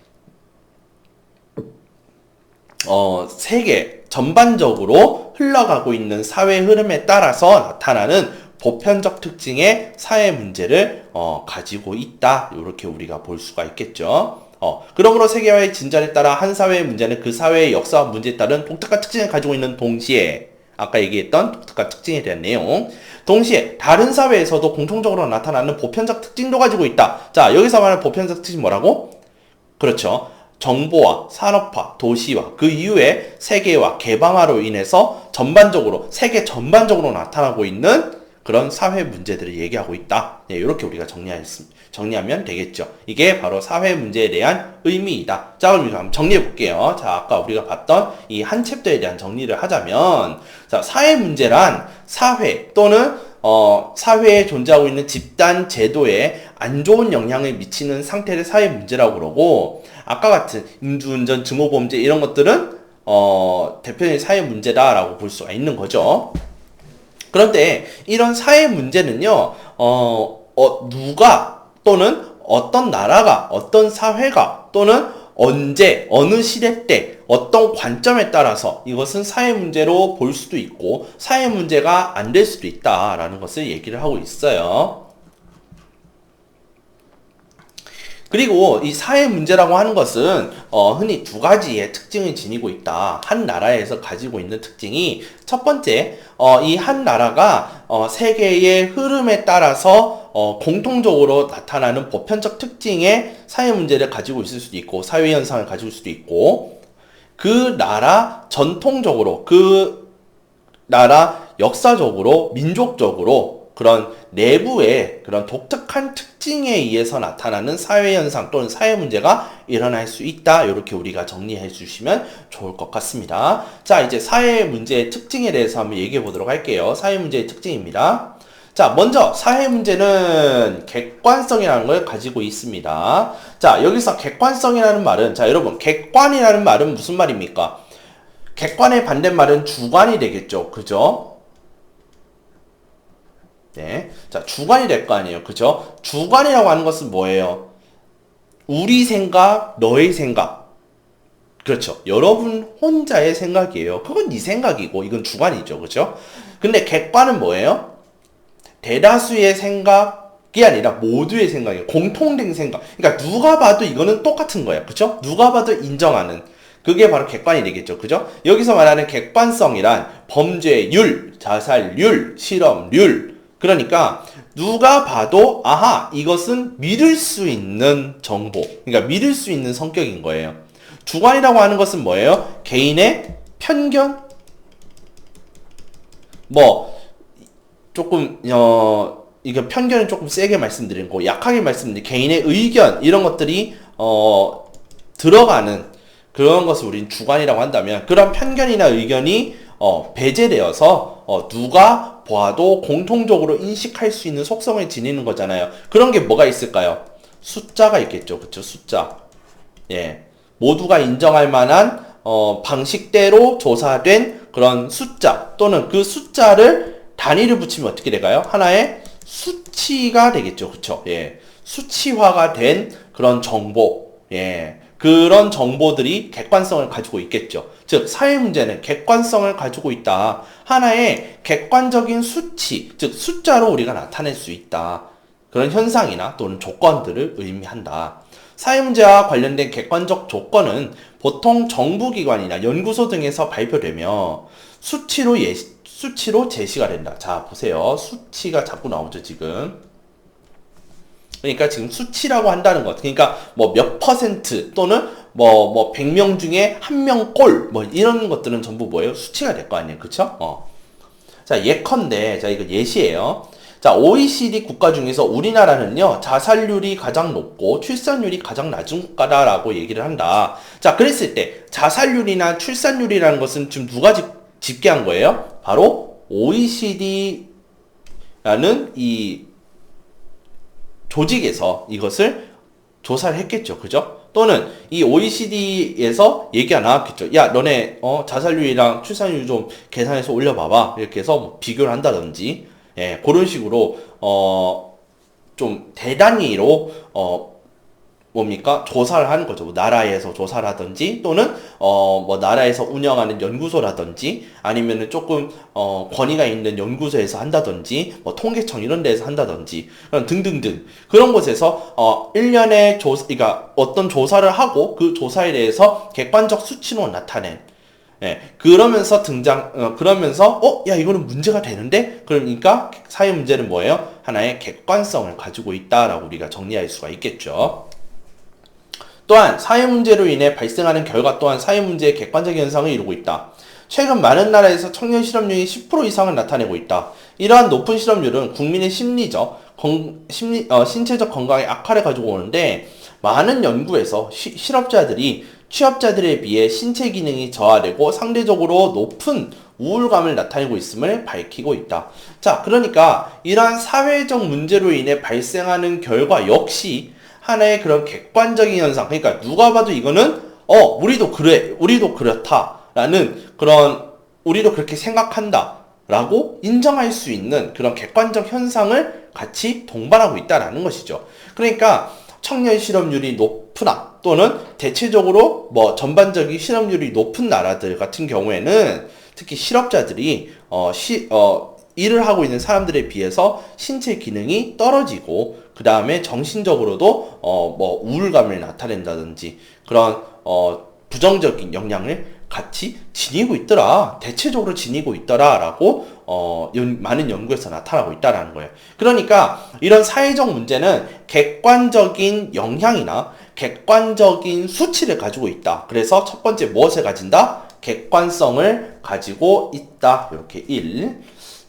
세계 전반적으로 흘러가고 있는 사회 흐름에 따라서 나타나는 보편적 특징의 사회 문제를 가지고 있다. 이렇게 우리가 볼 수가 있겠죠. 그러므로 세계화의 진전에 따라 한 사회의 문제는 그 사회의 역사와 문제에 따른 독특한 특징을 가지고 있는 동시에 아까 얘기했던 독특한 특징에 대한 내용. 동시에 다른 사회에서도 공통적으로 나타나는 보편적 특징도 가지고 있다. 자, 여기서 말하는 보편적 특징이 뭐라고? 그렇죠. 정보화, 산업화, 도시화, 그 이후에 세계화, 개방화로 인해서 세계 전반적으로 나타나고 있는 그런 사회 문제들을 얘기하고 있다. 네, 이렇게 우리가 정리하면 되겠죠. 이게 바로 사회 문제에 대한 의미이다. 자, 그럼 한번 정리해 볼게요. 자, 아까 우리가 봤던 이 한 챕터에 대한 정리를 하자면, 자, 사회 문제란 사회 또는 사회에 존재하고 있는 집단 제도에 안 좋은 영향을 미치는 상태를 사회 문제라고 그러고, 아까 같은 음주운전, 증오범죄 이런 것들은 대표적인 사회 문제다라고 볼 수가 있는 거죠. 그런데 이런 사회 문제는요, 누가 또는 어떤 나라가, 어떤 사회가 또는 언제, 어느 시대 때, 어떤 관점에 따라서 이것은 사회 문제로 볼 수도 있고 사회 문제가 안 될 수도 있다라는 것을 얘기를 하고 있어요. 그리고 이 사회 문제라고 하는 것은 흔히 두 가지의 특징을 지니고 있다. 한 나라에서 가지고 있는 특징이 첫 번째, 이 한 나라가 세계의 흐름에 따라서 공통적으로 나타나는 보편적 특징의 사회 문제를 가지고 있을 수도 있고 사회 현상을 가지고 있을 수도 있고 그 나라 전통적으로 그 나라 역사적으로 민족적으로 그런 내부의 그런 독특한 특징에 의해서 나타나는 사회현상 또는 사회 문제가 일어날 수 있다. 이렇게 우리가 정리해 주시면 좋을 것 같습니다. 자, 이제 사회 문제의 특징에 대해서 한번 얘기해 보도록 할게요. 사회 문제의 특징입니다. 자, 먼저 사회 문제는 객관성이라는 걸 가지고 있습니다. 자, 여기서 객관성이라는 말은, 자, 여러분, 객관이라는 말은 무슨 말입니까? 객관의 반대말은 주관이 되겠죠. 그죠? 네. 자, 주관이 될 거 아니에요. 그죠? 주관이라고 하는 것은 뭐예요? 우리 생각, 너의 생각. 그렇죠. 여러분 혼자의 생각이에요. 그건 네 생각이고, 이건 주관이죠. 그죠? 근데 객관은 뭐예요? 대다수의 생각이 아니라 모두의 생각이에요. 공통된 생각. 그러니까 누가 봐도 이거는 똑같은 거예요. 그죠? 누가 봐도 인정하는. 그게 바로 객관이 되겠죠. 그죠? 여기서 말하는 객관성이란 범죄율, 자살률, 실업률, 그러니까 누가 봐도 아하 이것은 믿을 수 있는 정보, 그러니까 믿을 수 있는 성격인 거예요. 주관이라고 하는 것은 뭐예요? 개인의 편견, 뭐 조금 이거 편견은 조금 세게 말씀드린 거, 약하게 말씀드린 개인의 의견 이런 것들이 들어가는 그런 것을 우린 주관이라고 한다면 그런 편견이나 의견이 배제되어서 누가 보아도 공통적으로 인식할 수 있는 속성을 지니는 거잖아요. 그런 게 뭐가 있을까요? 숫자가 있겠죠. 그쵸? 숫자. 예. 모두가 인정할 만한 방식대로 조사된 그런 숫자 또는 그 숫자를 단위를 붙이면 어떻게 될까요? 하나의 수치가 되겠죠. 그쵸? 예. 수치화가 된 그런 정보. 예. 그런 정보들이 객관성을 가지고 있겠죠. 즉 사회 문제는 객관성을 가지고 있다. 하나의 객관적인 수치, 즉 숫자로 우리가 나타낼 수 있다. 그런 현상이나 또는 조건들을 의미한다. 사회 문제와 관련된 객관적 조건은 보통 정부기관이나 연구소 등에서 발표되며 수치로 제시가 된다. 자, 보세요. 수치가 자꾸 나오죠, 지금. 그러니까 지금 수치라고 한다는 것. 그러니까 뭐 몇 퍼센트 또는 뭐 100명 중에 1명 꼴 뭐 이런 것들은 전부 뭐예요? 수치가 될 거 아니에요. 그쵸? 자, 예컨대, 자, 이거 예시예요. 자, OECD 국가 중에서 우리나라는요, 자살률이 가장 높고 출산율이 가장 낮은 국가다라고 얘기를 한다. 자, 그랬을 때 자살률이나 출산율이라는 것은 지금 누가 집계한 거예요? 바로 OECD라는 이 조직에서 이것을 조사를 했겠죠. 그죠? 또는 이 OECD에서 얘기가 나왔겠죠. 야, 너네 자살률이랑 출산율 좀 계산해서 올려봐봐. 이렇게 해서 뭐 비교를 한다든지, 예, 그런 식으로 좀 대단위로 뭡니까? 조사를 하는 거죠. 뭐 나라에서 조사를 하든지 또는 뭐 나라에서 운영하는 연구소라든지 아니면은 조금 권위가 있는 연구소에서 한다든지 뭐 통계청 이런 데에서 한다든지 등등등 그런 곳에서 1년에 그러니까 어떤 조사를 하고 그 조사에 대해서 객관적 수치로 나타낸 예, 그러면서 야, 이거는 문제가 되는데? 그러니까 사회 문제는 뭐예요? 하나의 객관성을 가지고 있다라고 우리가 정리할 수가 있겠죠. 또한 사회 문제로 인해 발생하는 결과 또한 사회 문제의 객관적 현상을 이루고 있다. 최근 많은 나라에서 청년 실업률이 10% 이상을 나타내고 있다. 이러한 높은 실업률은 국민의 신체적 건강에 악화를 가지고 오는데 많은 연구에서 실업자들이 취업자들에 비해 신체 기능이 저하되고 상대적으로 높은 우울감을 나타내고 있음을 밝히고 있다. 자, 그러니까 이러한 사회적 문제로 인해 발생하는 결과 역시 하나의 그런 객관적인 현상. 그러니까 누가 봐도 이거는 우리도 그래, 우리도 그렇다라는 그런 우리도 그렇게 생각한다. 라고 인정할 수 있는 그런 객관적 현상을 같이 동반하고 있다라는 것이죠. 그러니까 청년 실업률이 높으나 또는 대체적으로 전반적인 실업률이 높은 나라들 같은 경우에는 특히 실업자들이 일을 하고 있는 사람들에 비해서 신체 기능이 떨어지고 그 다음에 정신적으로도 우울감을 나타낸다든지 그런 부정적인 영향을 같이 지니고 있더라. 대체적으로 지니고 있더라라고 많은 연구에서 나타나고 있다라는 거예요. 그러니까 이런 사회적 문제는 객관적인 영향이나 객관적인 수치를 가지고 있다. 그래서 첫 번째 무엇을 가진다? 객관성을 가지고 있다. 이렇게 1.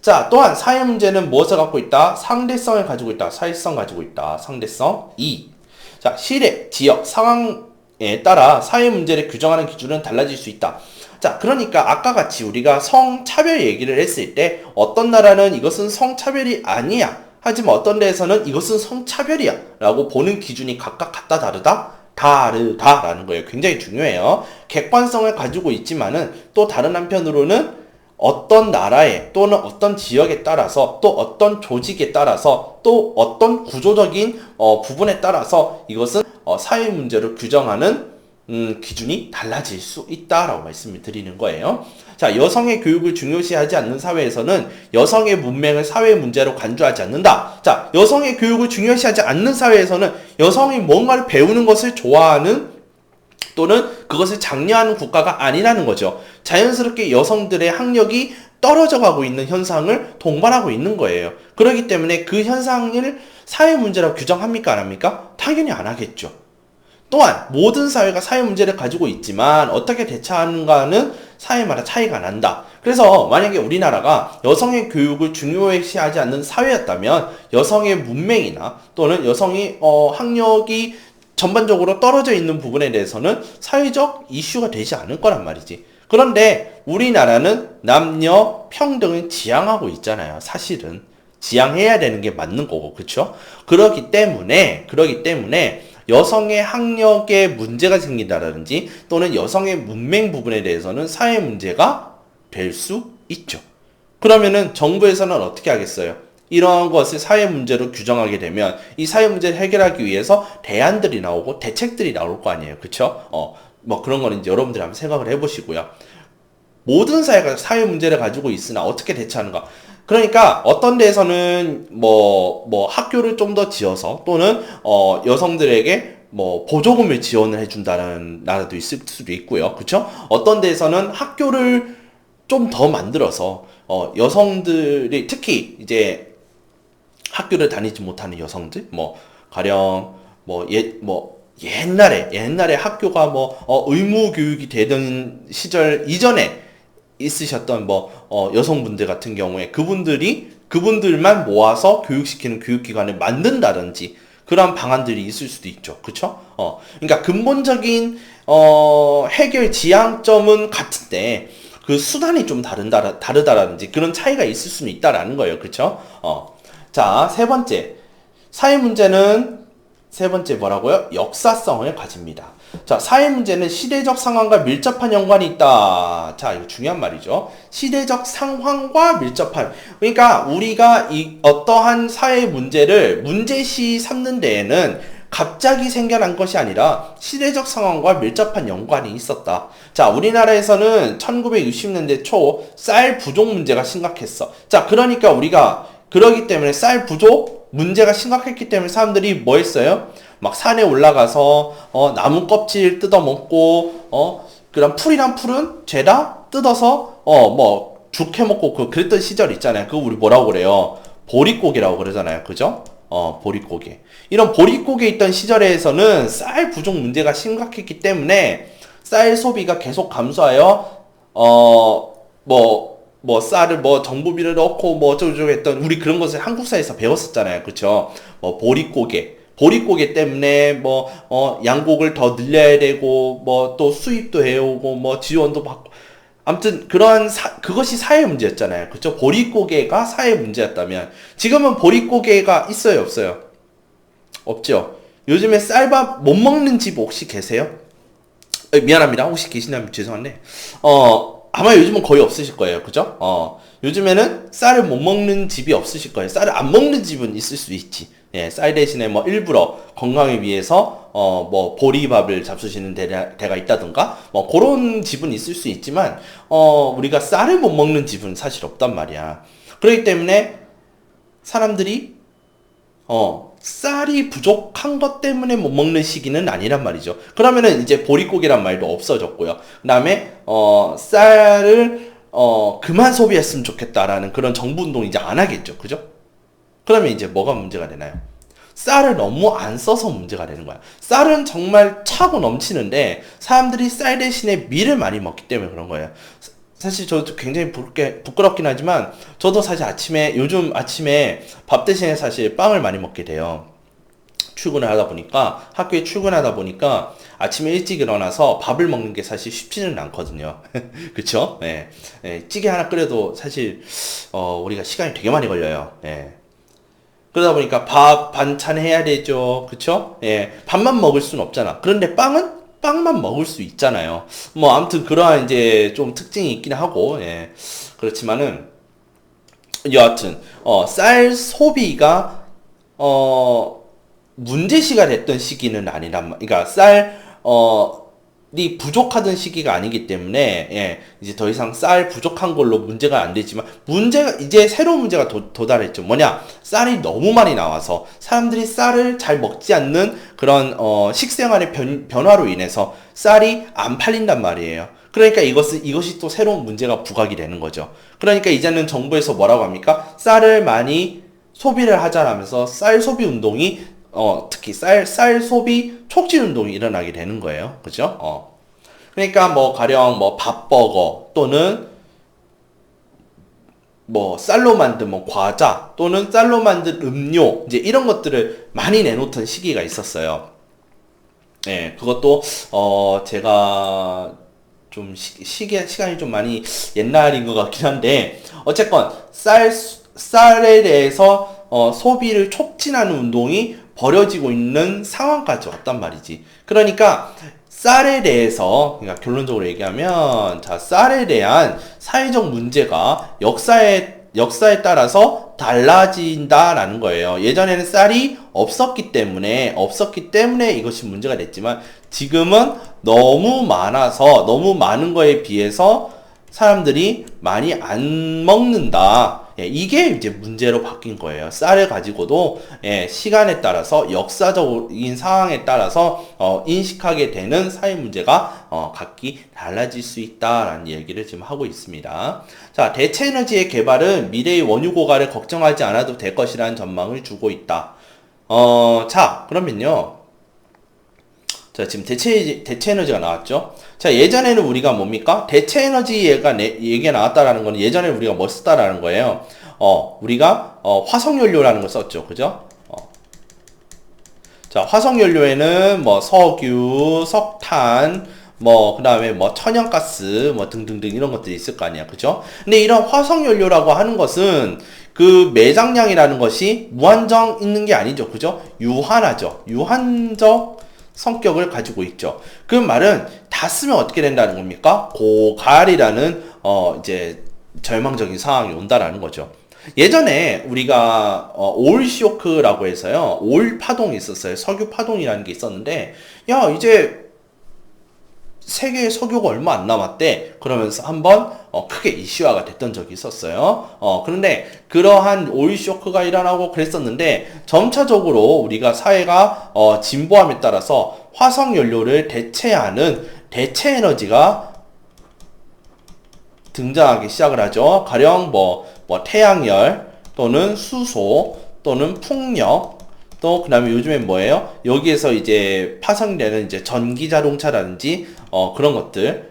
자, 또한 사회 문제는 무엇을 갖고 있다? 상대성을 가지고 있다. 사회성 가지고 있다. 상대성 2. 자, 시대, 지역, 상황에 따라 사회 문제를 규정하는 기준은 달라질 수 있다. 자, 그러니까 아까 같이 우리가 성차별 얘기를 했을 때 어떤 나라는 이것은 성차별이 아니야. 하지만 어떤 데에서는 이것은 성차별이야. 라고 보는 기준이 각각 같다 다르다? 다르다라는 거예요. 굉장히 중요해요. 객관성을 가지고 있지만은 또 다른 한편으로는 어떤 나라에 또는 어떤 지역에 따라서 또 어떤 조직에 따라서 또 어떤 구조적인 부분에 따라서 이것은 사회 문제로 규정하는 기준이 달라질 수 있다라고 말씀을 드리는 거예요. 자, 여성의 교육을 중요시하지 않는 사회에서는 여성의 문맹을 사회 문제로 간주하지 않는다. 자, 여성의 교육을 중요시하지 않는 사회에서는 여성이 뭔가를 배우는 것을 좋아하는 또는 그것을 장려하는 국가가 아니라는 거죠. 자연스럽게 여성들의 학력이 떨어져 가고 있는 현상을 동반하고 있는 거예요. 그렇기 때문에 그 현상을 사회 문제라고 규정합니까? 안 합니까? 당연히 안 하겠죠. 또한 모든 사회가 사회 문제를 가지고 있지만 어떻게 대처하는가는 사회마다 차이가 난다. 그래서 만약에 우리나라가 여성의 교육을 중요시하지 않는 사회였다면 여성의 문맹이나 또는 여성이 학력이 전반적으로 떨어져 있는 부분에 대해서는 사회적 이슈가 되지 않을 거란 말이지. 그런데 우리나라는 남녀 평등을 지향하고 있잖아요. 사실은 지향해야 되는 게 맞는 거고, 그렇죠? 그렇기 때문에 여성의 학력에 문제가 생긴다든지 또는 여성의 문맹 부분에 대해서는 사회 문제가 될 수 있죠. 그러면은 정부에서는 어떻게 하겠어요? 이러한 것을 사회 문제로 규정하게 되면 이 사회 문제를 해결하기 위해서 대안들이 나오고 대책들이 나올 거 아니에요. 그쵸? 그런 거는 이제 여러분들이 한번 생각을 해보시고요. 모든 사회가 사회 문제를 가지고 있으나 어떻게 대처하는가? 그러니까 어떤 데에서는 학교를 좀 더 지어서 또는 여성들에게 보조금을 지원을 해준다는 나라도 있을 수도 있고요. 그쵸? 어떤 데에서는 학교를 좀 더 만들어서 여성들이 특히 이제 학교를 다니지 못하는 여성들, 가령, 옛날에 학교가 의무 교육이 되던 시절 이전에 있으셨던 여성분들 같은 경우에 그분들만 모아서 교육시키는 교육기관을 만든다든지 그런 방안들이 있을 수도 있죠. 그쵸? 그러니까 근본적인, 해결 지향점은 같은데, 그 수단이 좀 다르다라든지 그런 차이가 있을 수는 있다라는 거예요. 그쵸? 자, 세 번째 뭐라고요? 역사성을 가집니다. 자, 사회 문제는 시대적 상황과 밀접한 연관이 있다. 자, 이거 중요한 말이죠. 시대적 상황과 밀접한. 그러니까 우리가 어떠한 사회 문제를 문제시 삼는 데에는 갑자기 생겨난 것이 아니라 시대적 상황과 밀접한 연관이 있었다. 자, 우리나라에서는 1960년대 초 쌀 부족 문제가 심각했어. 자, 그러니까 우리가 그러기 때문에 쌀 부족 문제가 심각했기 때문에 사람들이 뭐 했어요? 막 산에 올라가서 나무 껍질 뜯어먹고 그런 풀이란 풀은 죄다 뜯어서 죽 해먹고 그랬던 시절 있잖아요. 그거 우리 뭐라고 그래요? 보릿고개라고 그러잖아요. 그죠? 보릿고개. 이런 보릿고개 있던 시절에서는 쌀 부족 문제가 심각했기 때문에 쌀 소비가 계속 감소하여 뭐 쌀을 뭐 정부비를 넣고 뭐 어쩌고저쩌고 했던 우리 그런 것을 한국사에서 배웠었잖아요. 그쵸? 뭐 보릿고개 때문에 뭐 양곡을 더 늘려야 되고 뭐 또 수입도 해오고 뭐 지원도 받고 아무튼 그러한 그것이 사회 문제였잖아요. 그쵸? 보릿고개가 사회 문제였다면 지금은 보릿고개가 있어요, 없어요? 없죠. 요즘에 쌀밥 못 먹는 집 혹시 계세요? 미안합니다. 혹시 계시다면 죄송한데, 아마 요즘은 거의 없으실 거예요. 그죠? 요즘에는 쌀을 못 먹는 집이 없으실 거예요. 쌀을 안 먹는 집은 있을 수 있지. 예, 쌀 대신에 뭐 일부러 건강을 위해서, 뭐 보리밥을 잡수시는 데가 있다든가, 뭐 그런 집은 있을 수 있지만, 우리가 쌀을 못 먹는 집은 사실 없단 말이야. 그렇기 때문에 사람들이 쌀이 부족한 것 때문에 못 먹는 시기는 아니란 말이죠. 그러면은 이제 보릿고기란 말도 없어졌고요. 그 다음에, 쌀을, 그만 소비했으면 좋겠다라는 그런 정부 운동 이제 안 하겠죠. 그죠? 그러면 이제 뭐가 문제가 되나요? 쌀을 너무 안 써서 문제가 되는 거야. 쌀은 정말 차고 넘치는데 사람들이 쌀 대신에 밀을 많이 먹기 때문에 그런 거예요. 사실 저도 굉장히 부끄럽긴 하지만 저도 사실 요즘 아침에 밥 대신에 사실 빵을 많이 먹게 돼요. 학교에 출근하다 보니까 아침에 일찍 일어나서 밥을 먹는 게 사실 쉽지는 않거든요. 그쵸? 예. 예, 찌개 하나 끓여도 사실, 우리가 시간이 되게 많이 걸려요. 예. 그러다 보니까 밥 반찬 해야 되죠. 그쵸? 예. 밥만 먹을 순 없잖아. 그런데 빵은 빵만 먹을 수 있잖아요. 뭐 아무튼 그러한 이제 좀 특징이 있긴 하고 예. 그렇지만은 여하튼 쌀 소비가 어 문제시가 됐던 시기는 그러니까 쌀이 부족하던 시기가 아니기 때문에, 예, 이제 더 이상 쌀 부족한 걸로 문제가 안 되지만, 이제 새로운 문제가 도달했죠. 뭐냐? 쌀이 너무 많이 나와서, 사람들이 쌀을 잘 먹지 않는 그런, 식생활의 변화로 인해서 쌀이 안 팔린단 말이에요. 그러니까 이것이 또 새로운 문제가 부각이 되는 거죠. 그러니까 이제는 정부에서 뭐라고 합니까? 쌀을 많이 소비를 하자라면서 쌀 소비 운동이 특히 쌀 소비 촉진 운동이 일어나게 되는 거예요. 그죠? 그러니까 뭐 가령 뭐 밥버거 또는 뭐 쌀로 만든 뭐 과자 또는 쌀로 만든 음료 이제 이런 것들을 많이 내놓던 시기가 있었어요. 예, 그것도 제가 좀 시간이 좀 많이 옛날인 것 같긴 한데 어쨌건 쌀에 대해서 소비를 촉진하는 운동이 벌어지고 있는 상황까지 왔단 말이지. 그러니까 쌀에 대해서 그러니까 결론적으로 얘기하면 자 쌀에 대한 사회적 문제가 역사에 따라서 달라진다라는 거예요. 예전에는 쌀이 없었기 때문에 이것이 문제가 됐지만 지금은 너무 많은 거에 비해서 사람들이 많이 안 먹는다. 예, 이게 이제 문제로 바뀐 거예요. 쌀을 가지고도 예, 시간에 따라서 역사적인 상황에 따라서 인식하게 되는 사회 문제가 각기 달라질 수 있다라는 얘기를 지금 하고 있습니다. 자, 대체 에너지의 개발은 미래의 원유 고갈을 걱정하지 않아도 될 것이라는 전망을 주고 있다. 자, 그러면요. 자, 지금 대체 에너지가 나왔죠? 자, 예전에는 우리가 뭡니까? 대체 에너지 얘기가 나왔다라는 거는 예전에 우리가 뭐 썼다라는 거예요. 우리가, 화석연료라는 걸 썼죠. 그죠? 자, 화석연료에는 뭐 석유, 석탄, 뭐, 그 다음에 뭐 천연가스, 뭐 등등등 이런 것들이 있을 거 아니야. 그죠? 근데 이런 화석연료라고 하는 것은 그 매장량이라는 것이 무한정 있는 게 아니죠. 그죠? 유한하죠. 유한적 성격을 가지고 있죠. 그 말은 다 쓰면 어떻게 된다는 겁니까? 고갈이라는 이제 절망적인 상황이 온다라는 거죠. 예전에 우리가 올 쇼크라고 해서요. 올 파동이 있었어요. 석유 파동이라는 게 있었는데 야, 이제 세계의 석유가 얼마 안 남았대. 그러면서 한번 크게 이슈화가 됐던 적이 있었어요. 그런데 그러한 오일 쇼크가 일어나고 그랬었는데 점차적으로 우리가 사회가 진보함에 따라서 화석 연료를 대체하는 대체 에너지가 등장하기 시작을 하죠. 가령 뭐 태양열 또는 수소 또는 풍력 또 그다음에 요즘엔 뭐예요? 여기에서 이제 파생되는 이제 전기 자동차라든지 그런 것들.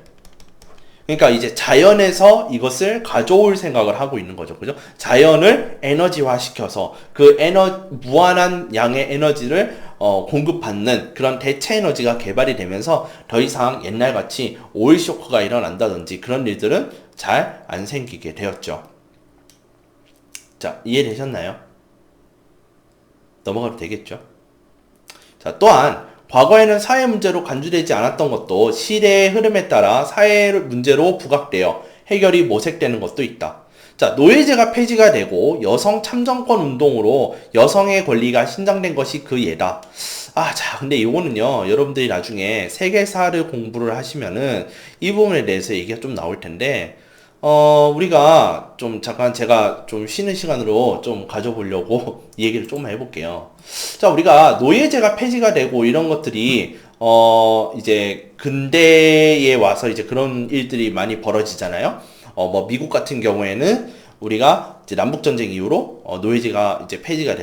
그러니까 이제 자연에서 이것을 가져올 생각을 하고 있는 거죠. 그죠? 자연을 에너지화 시켜서 그 무한한 양의 에너지를 공급받는 그런 대체 에너지가 개발이 되면서 더 이상 옛날같이 오일 쇼크가 일어난다든지 그런 일들은 잘 안 생기게 되었죠. 자, 이해되셨나요? 넘어가도 되겠죠? 자, 또한 과거에는 사회 문제로 간주되지 않았던 것도 시대의 흐름에 따라 사회 문제로 부각되어 해결이 모색되는 것도 있다. 자, 노예제가 폐지가 되고 여성 참정권 운동으로 여성의 권리가 신장된 것이 그 예다. 자, 근데 이거는요, 여러분들이 나중에 세계사를 공부를 하시면은 이 부분에 대해서 얘기가 좀 나올 텐데, 우리가 좀 잠깐 제가 좀 쉬는 시간으로 좀 가져보려고 이 얘기를 조금만 해볼게요. 자, 우리가 노예제가 폐지가 되고 이런 것들이, 이제 근대에 와서 이제 그런 일들이 많이 벌어지잖아요. 뭐, 미국 같은 경우에는 우리가 이제 남북전쟁 이후로, 노예제가 이제 폐지가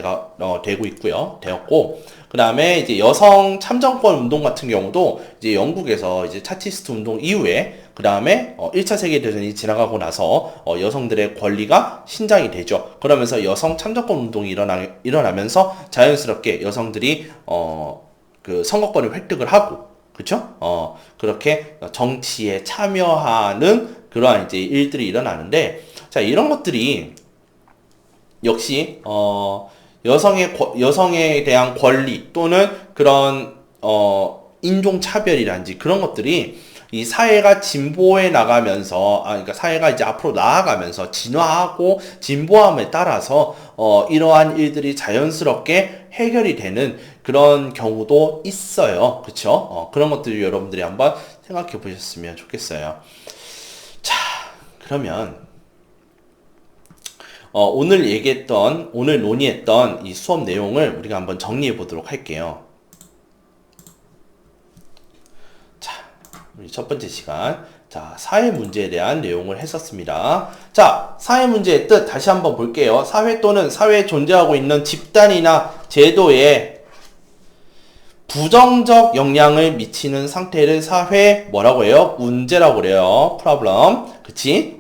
되고 있고요. 되었고, 그 다음에 이제 여성 참정권 운동 같은 경우도 이제 영국에서 이제 차티스트 운동 이후에 그 다음에 1차 세계대전이 지나가고 나서 여성들의 권리가 신장이 되죠. 그러면서 여성 참정권 운동이 일어나면서 자연스럽게 여성들이 그 선거권을 획득을 하고, 그쵸? 그렇게 정치에 참여하는 그러한 이제 일들이 일어나는데, 자, 이런 것들이 역시 여성에 대한 권리 또는 그런 인종차별이란지 그런 것들이 이 사회가 진보해 나가면서, 그러니까 사회가 이제 앞으로 나아가면서 진화하고 진보함에 따라서 이러한 일들이 자연스럽게 해결이 되는 그런 경우도 있어요. 그쵸? 그런 것들을 여러분들이 한번 생각해 보셨으면 좋겠어요. 자, 그러면 오늘 논의했던 이 수업 내용을 우리가 한번 정리해 보도록 할게요. 자, 우리 첫 번째 시간. 자, 사회 문제에 대한 내용을 했었습니다. 자, 사회 문제의 뜻 다시 한번 볼게요. 사회 또는 사회에 존재하고 있는 집단이나 제도에 부정적 영향을 미치는 상태를 사회 뭐라고 해요? 문제라고 그래요. problem. 그치?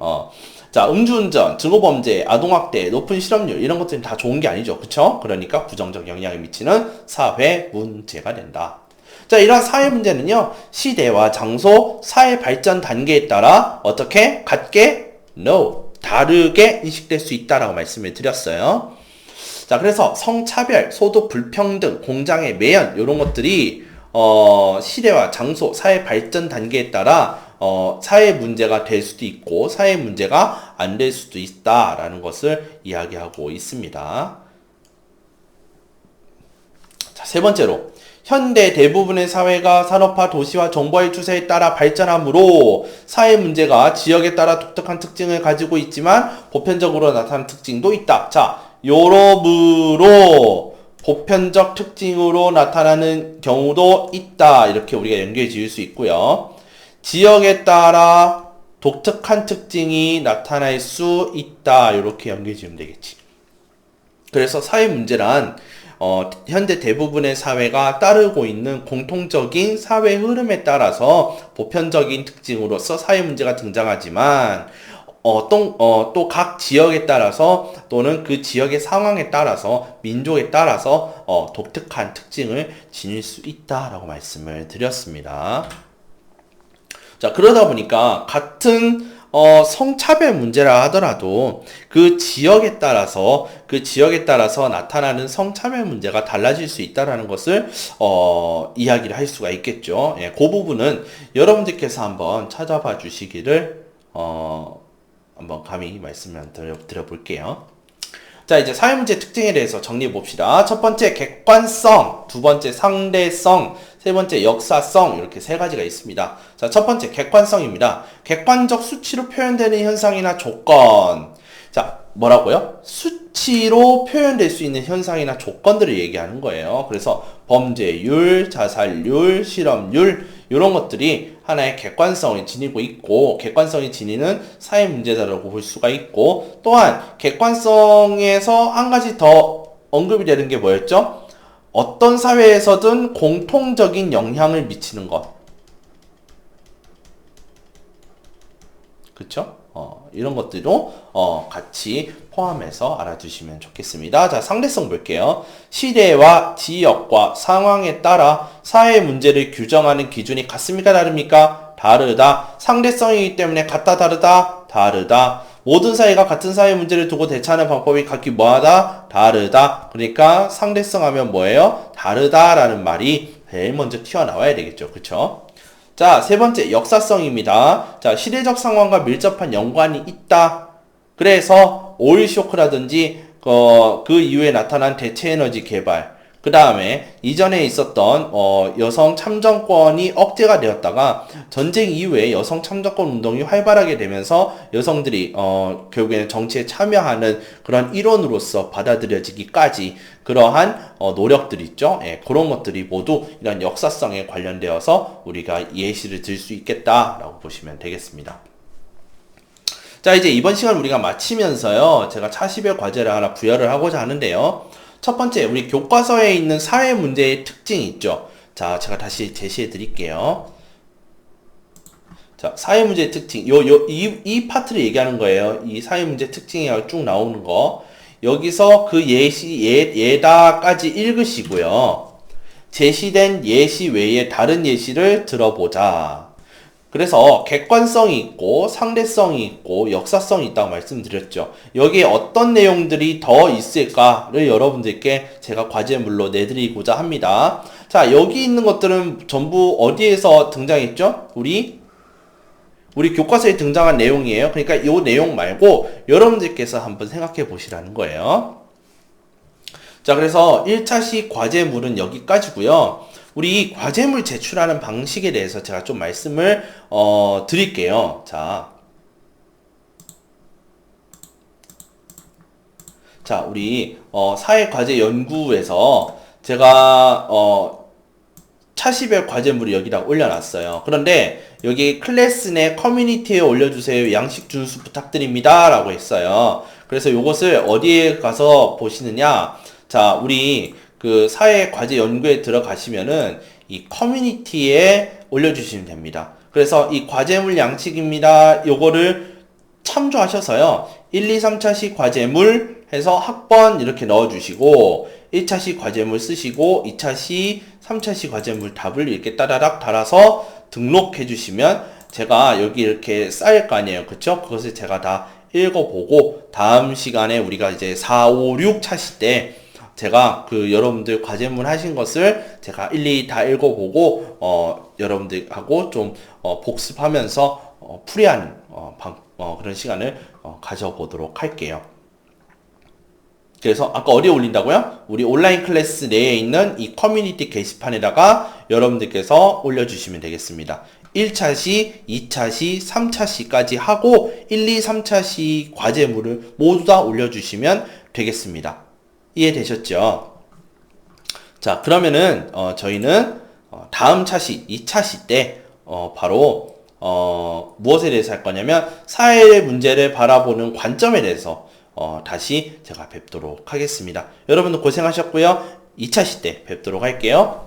자, 음주운전, 증오범죄, 아동학대, 높은 실업률 이런 것들은 다 좋은 게 아니죠. 그쵸? 그러니까 부정적 영향을 미치는 사회 문제가 된다. 자, 이러한 사회 문제는요, 시대와 장소, 사회 발전 단계에 따라 어떻게? 같게? No. 다르게 인식될 수 있다라고 말씀을 드렸어요. 자, 그래서 성차별, 소득 불평등, 공장의 매연 이런 것들이 시대와 장소, 사회 발전 단계에 따라 사회 문제가 될 수도 있고 사회 문제가 안 될 수도 있다라는 것을 이야기하고 있습니다. 자, 세 번째로 현대 대부분의 사회가 산업화, 도시화, 정보화의 추세에 따라 발전하므로 사회 문제가 지역에 따라 독특한 특징을 가지고 있지만 보편적으로 나타나는 특징도 있다. 자, 여러모로 보편적 특징으로 나타나는 경우도 있다. 이렇게 우리가 연결 지을 수 있고요. 지역에 따라 독특한 특징이 나타날 수 있다. 이렇게 연결 지으면 되겠지. 그래서 사회 문제란 현대 대부분의 사회가 따르고 있는 공통적인 사회 흐름에 따라서 보편적인 특징으로서 사회 문제가 등장하지만 또 각 지역에 따라서 또는 그 지역의 상황에 따라서 민족에 따라서 독특한 특징을 지닐 수 있다라고 말씀을 드렸습니다. 자, 그러다 보니까 같은 성차별 문제라 하더라도 그 지역에 따라서 나타나는 성차별 문제가 달라질 수 있다라는 것을 이야기를 할 수가 있겠죠. 예, 그 부분은 여러분들께서 한번 찾아봐 주시기를 한번 감히 말씀을 드려볼게요. 자, 이제 사회문제 특징에 대해서 정리해 봅시다. 첫 번째 객관성, 두 번째 상대성, 세 번째 역사성, 이렇게 세 가지가 있습니다. 자, 첫 번째 객관성입니다. 객관적 수치로 표현되는 현상이나 조건. 자, 뭐라고요? 수치로 표현될 수 있는 현상이나 조건들을 얘기하는 거예요. 그래서 범죄율, 자살률, 실업률 이런 것들이 하나의 객관성을 지니고 있고 객관성이 지니는 사회 문제다라고 볼 수가 있고 또한 객관성에서 한 가지 더 언급이 되는 게 뭐였죠? 어떤 사회에서든 공통적인 영향을 미치는 것. 그쵸? 이런 것들도 같이 포함해서 알아두시면 좋겠습니다. 자, 상대성 볼게요. 시대와 지역과 상황에 따라 사회 문제를 규정하는 기준이 같습니까? 다릅니까? 다르다. 상대성이기 때문에 같다, 다르다? 다르다. 모든 사회가 같은 사회 문제를 두고 대처하는 방법이 각기 뭐하다? 다르다. 그러니까 상대성 하면 뭐예요? 다르다라는 말이 제일 먼저 튀어나와야 되겠죠. 그쵸? 자, 세 번째, 역사성입니다. 자, 시대적 상황과 밀접한 연관이 있다. 그래서 오일 쇼크라든지 그 이후에 나타난 대체 에너지 개발, 그 다음에 이전에 있었던 여성 참정권이 억제가 되었다가 전쟁 이후에 여성 참정권 운동이 활발하게 되면서 여성들이 결국에는 정치에 참여하는 그런 일원으로서 받아들여지기까지 그러한 노력들 있죠. 예, 그런 것들이 모두 이런 역사성에 관련되어서 우리가 예시를 들 수 있겠다라고 보시면 되겠습니다. 자, 이제 이번 시간 우리가 마치면서요, 제가 차시별 과제를 하나 부여를 하고자 하는데요. 첫 번째, 우리 교과서에 있는 사회 문제의 특징이 있죠. 자, 제가 다시 제시해 드릴게요. 자, 사회 문제의 특징. 이 파트를 얘기하는 거예요. 이 사회 문제 특징이 쭉 나오는 거. 여기서 그 예다까지 읽으시고요. 제시된 예시 외에 다른 예시를 들어보자. 그래서 객관성이 있고 상대성이 있고 역사성이 있다고 말씀드렸죠. 여기에 어떤 내용들이 더 있을까를 여러분들께 제가 과제물로 내드리고자 합니다. 자, 여기 있는 것들은 전부 어디에서 등장했죠? 우리 교과서에 등장한 내용이에요. 그러니까 이 내용 말고 여러분들께서 한번 생각해 보시라는 거예요. 자, 그래서 1차식 과제물은 여기까지고요. 우리 과제물 제출하는 방식에 대해서 제가 좀 말씀을 드릴게요. 자, 우리 사회과제 연구에서 제가 차시별 과제물을 여기다 올려놨어요. 그런데 여기 클래스 내 커뮤니티에 올려주세요. 양식 준수 부탁드립니다. 라고 했어요. 그래서 이것을 어디에 가서 보시느냐. 자, 우리 그 사회 과제 연구에 들어가시면은 이 커뮤니티에 올려주시면 됩니다. 그래서 이 과제물 양식입니다. 요거를 참조하셔서요. 1, 2, 3차식 과제물 해서 학번 이렇게 넣어주시고 1차식 과제물 쓰시고 2차식, 3차식 과제물 답을 이렇게 따라락 달아서 등록해 주시면 제가 여기 이렇게 쌓일 거 아니에요. 그쵸? 그것을 제가 다 읽어보고 다음 시간에 우리가 이제 4, 5, 6차식 때 제가 그 여러분들 과제물 하신 것을 제가 일일이 다 읽어보고 여러분들하고 좀 복습하면서 풀이하는 그런 시간을 가져보도록 할게요. 그래서 아까 어디에 올린다고요? 우리 온라인 클래스 내에 있는 이 커뮤니티 게시판에다가 여러분들께서 올려주시면 되겠습니다. 1차시, 2차시, 3차시까지 하고 1, 2, 3차시 과제물을 모두 다 올려주시면 되겠습니다. 이해되셨죠? 자, 그러면은 저희는 다음 차시, 2차시 때 바로 무엇에 대해서 할 거냐면 사회 문제를 바라보는 관점에 대해서 다시 제가 뵙도록 하겠습니다. 여러분들 고생하셨고요. 2차시 때 뵙도록 할게요.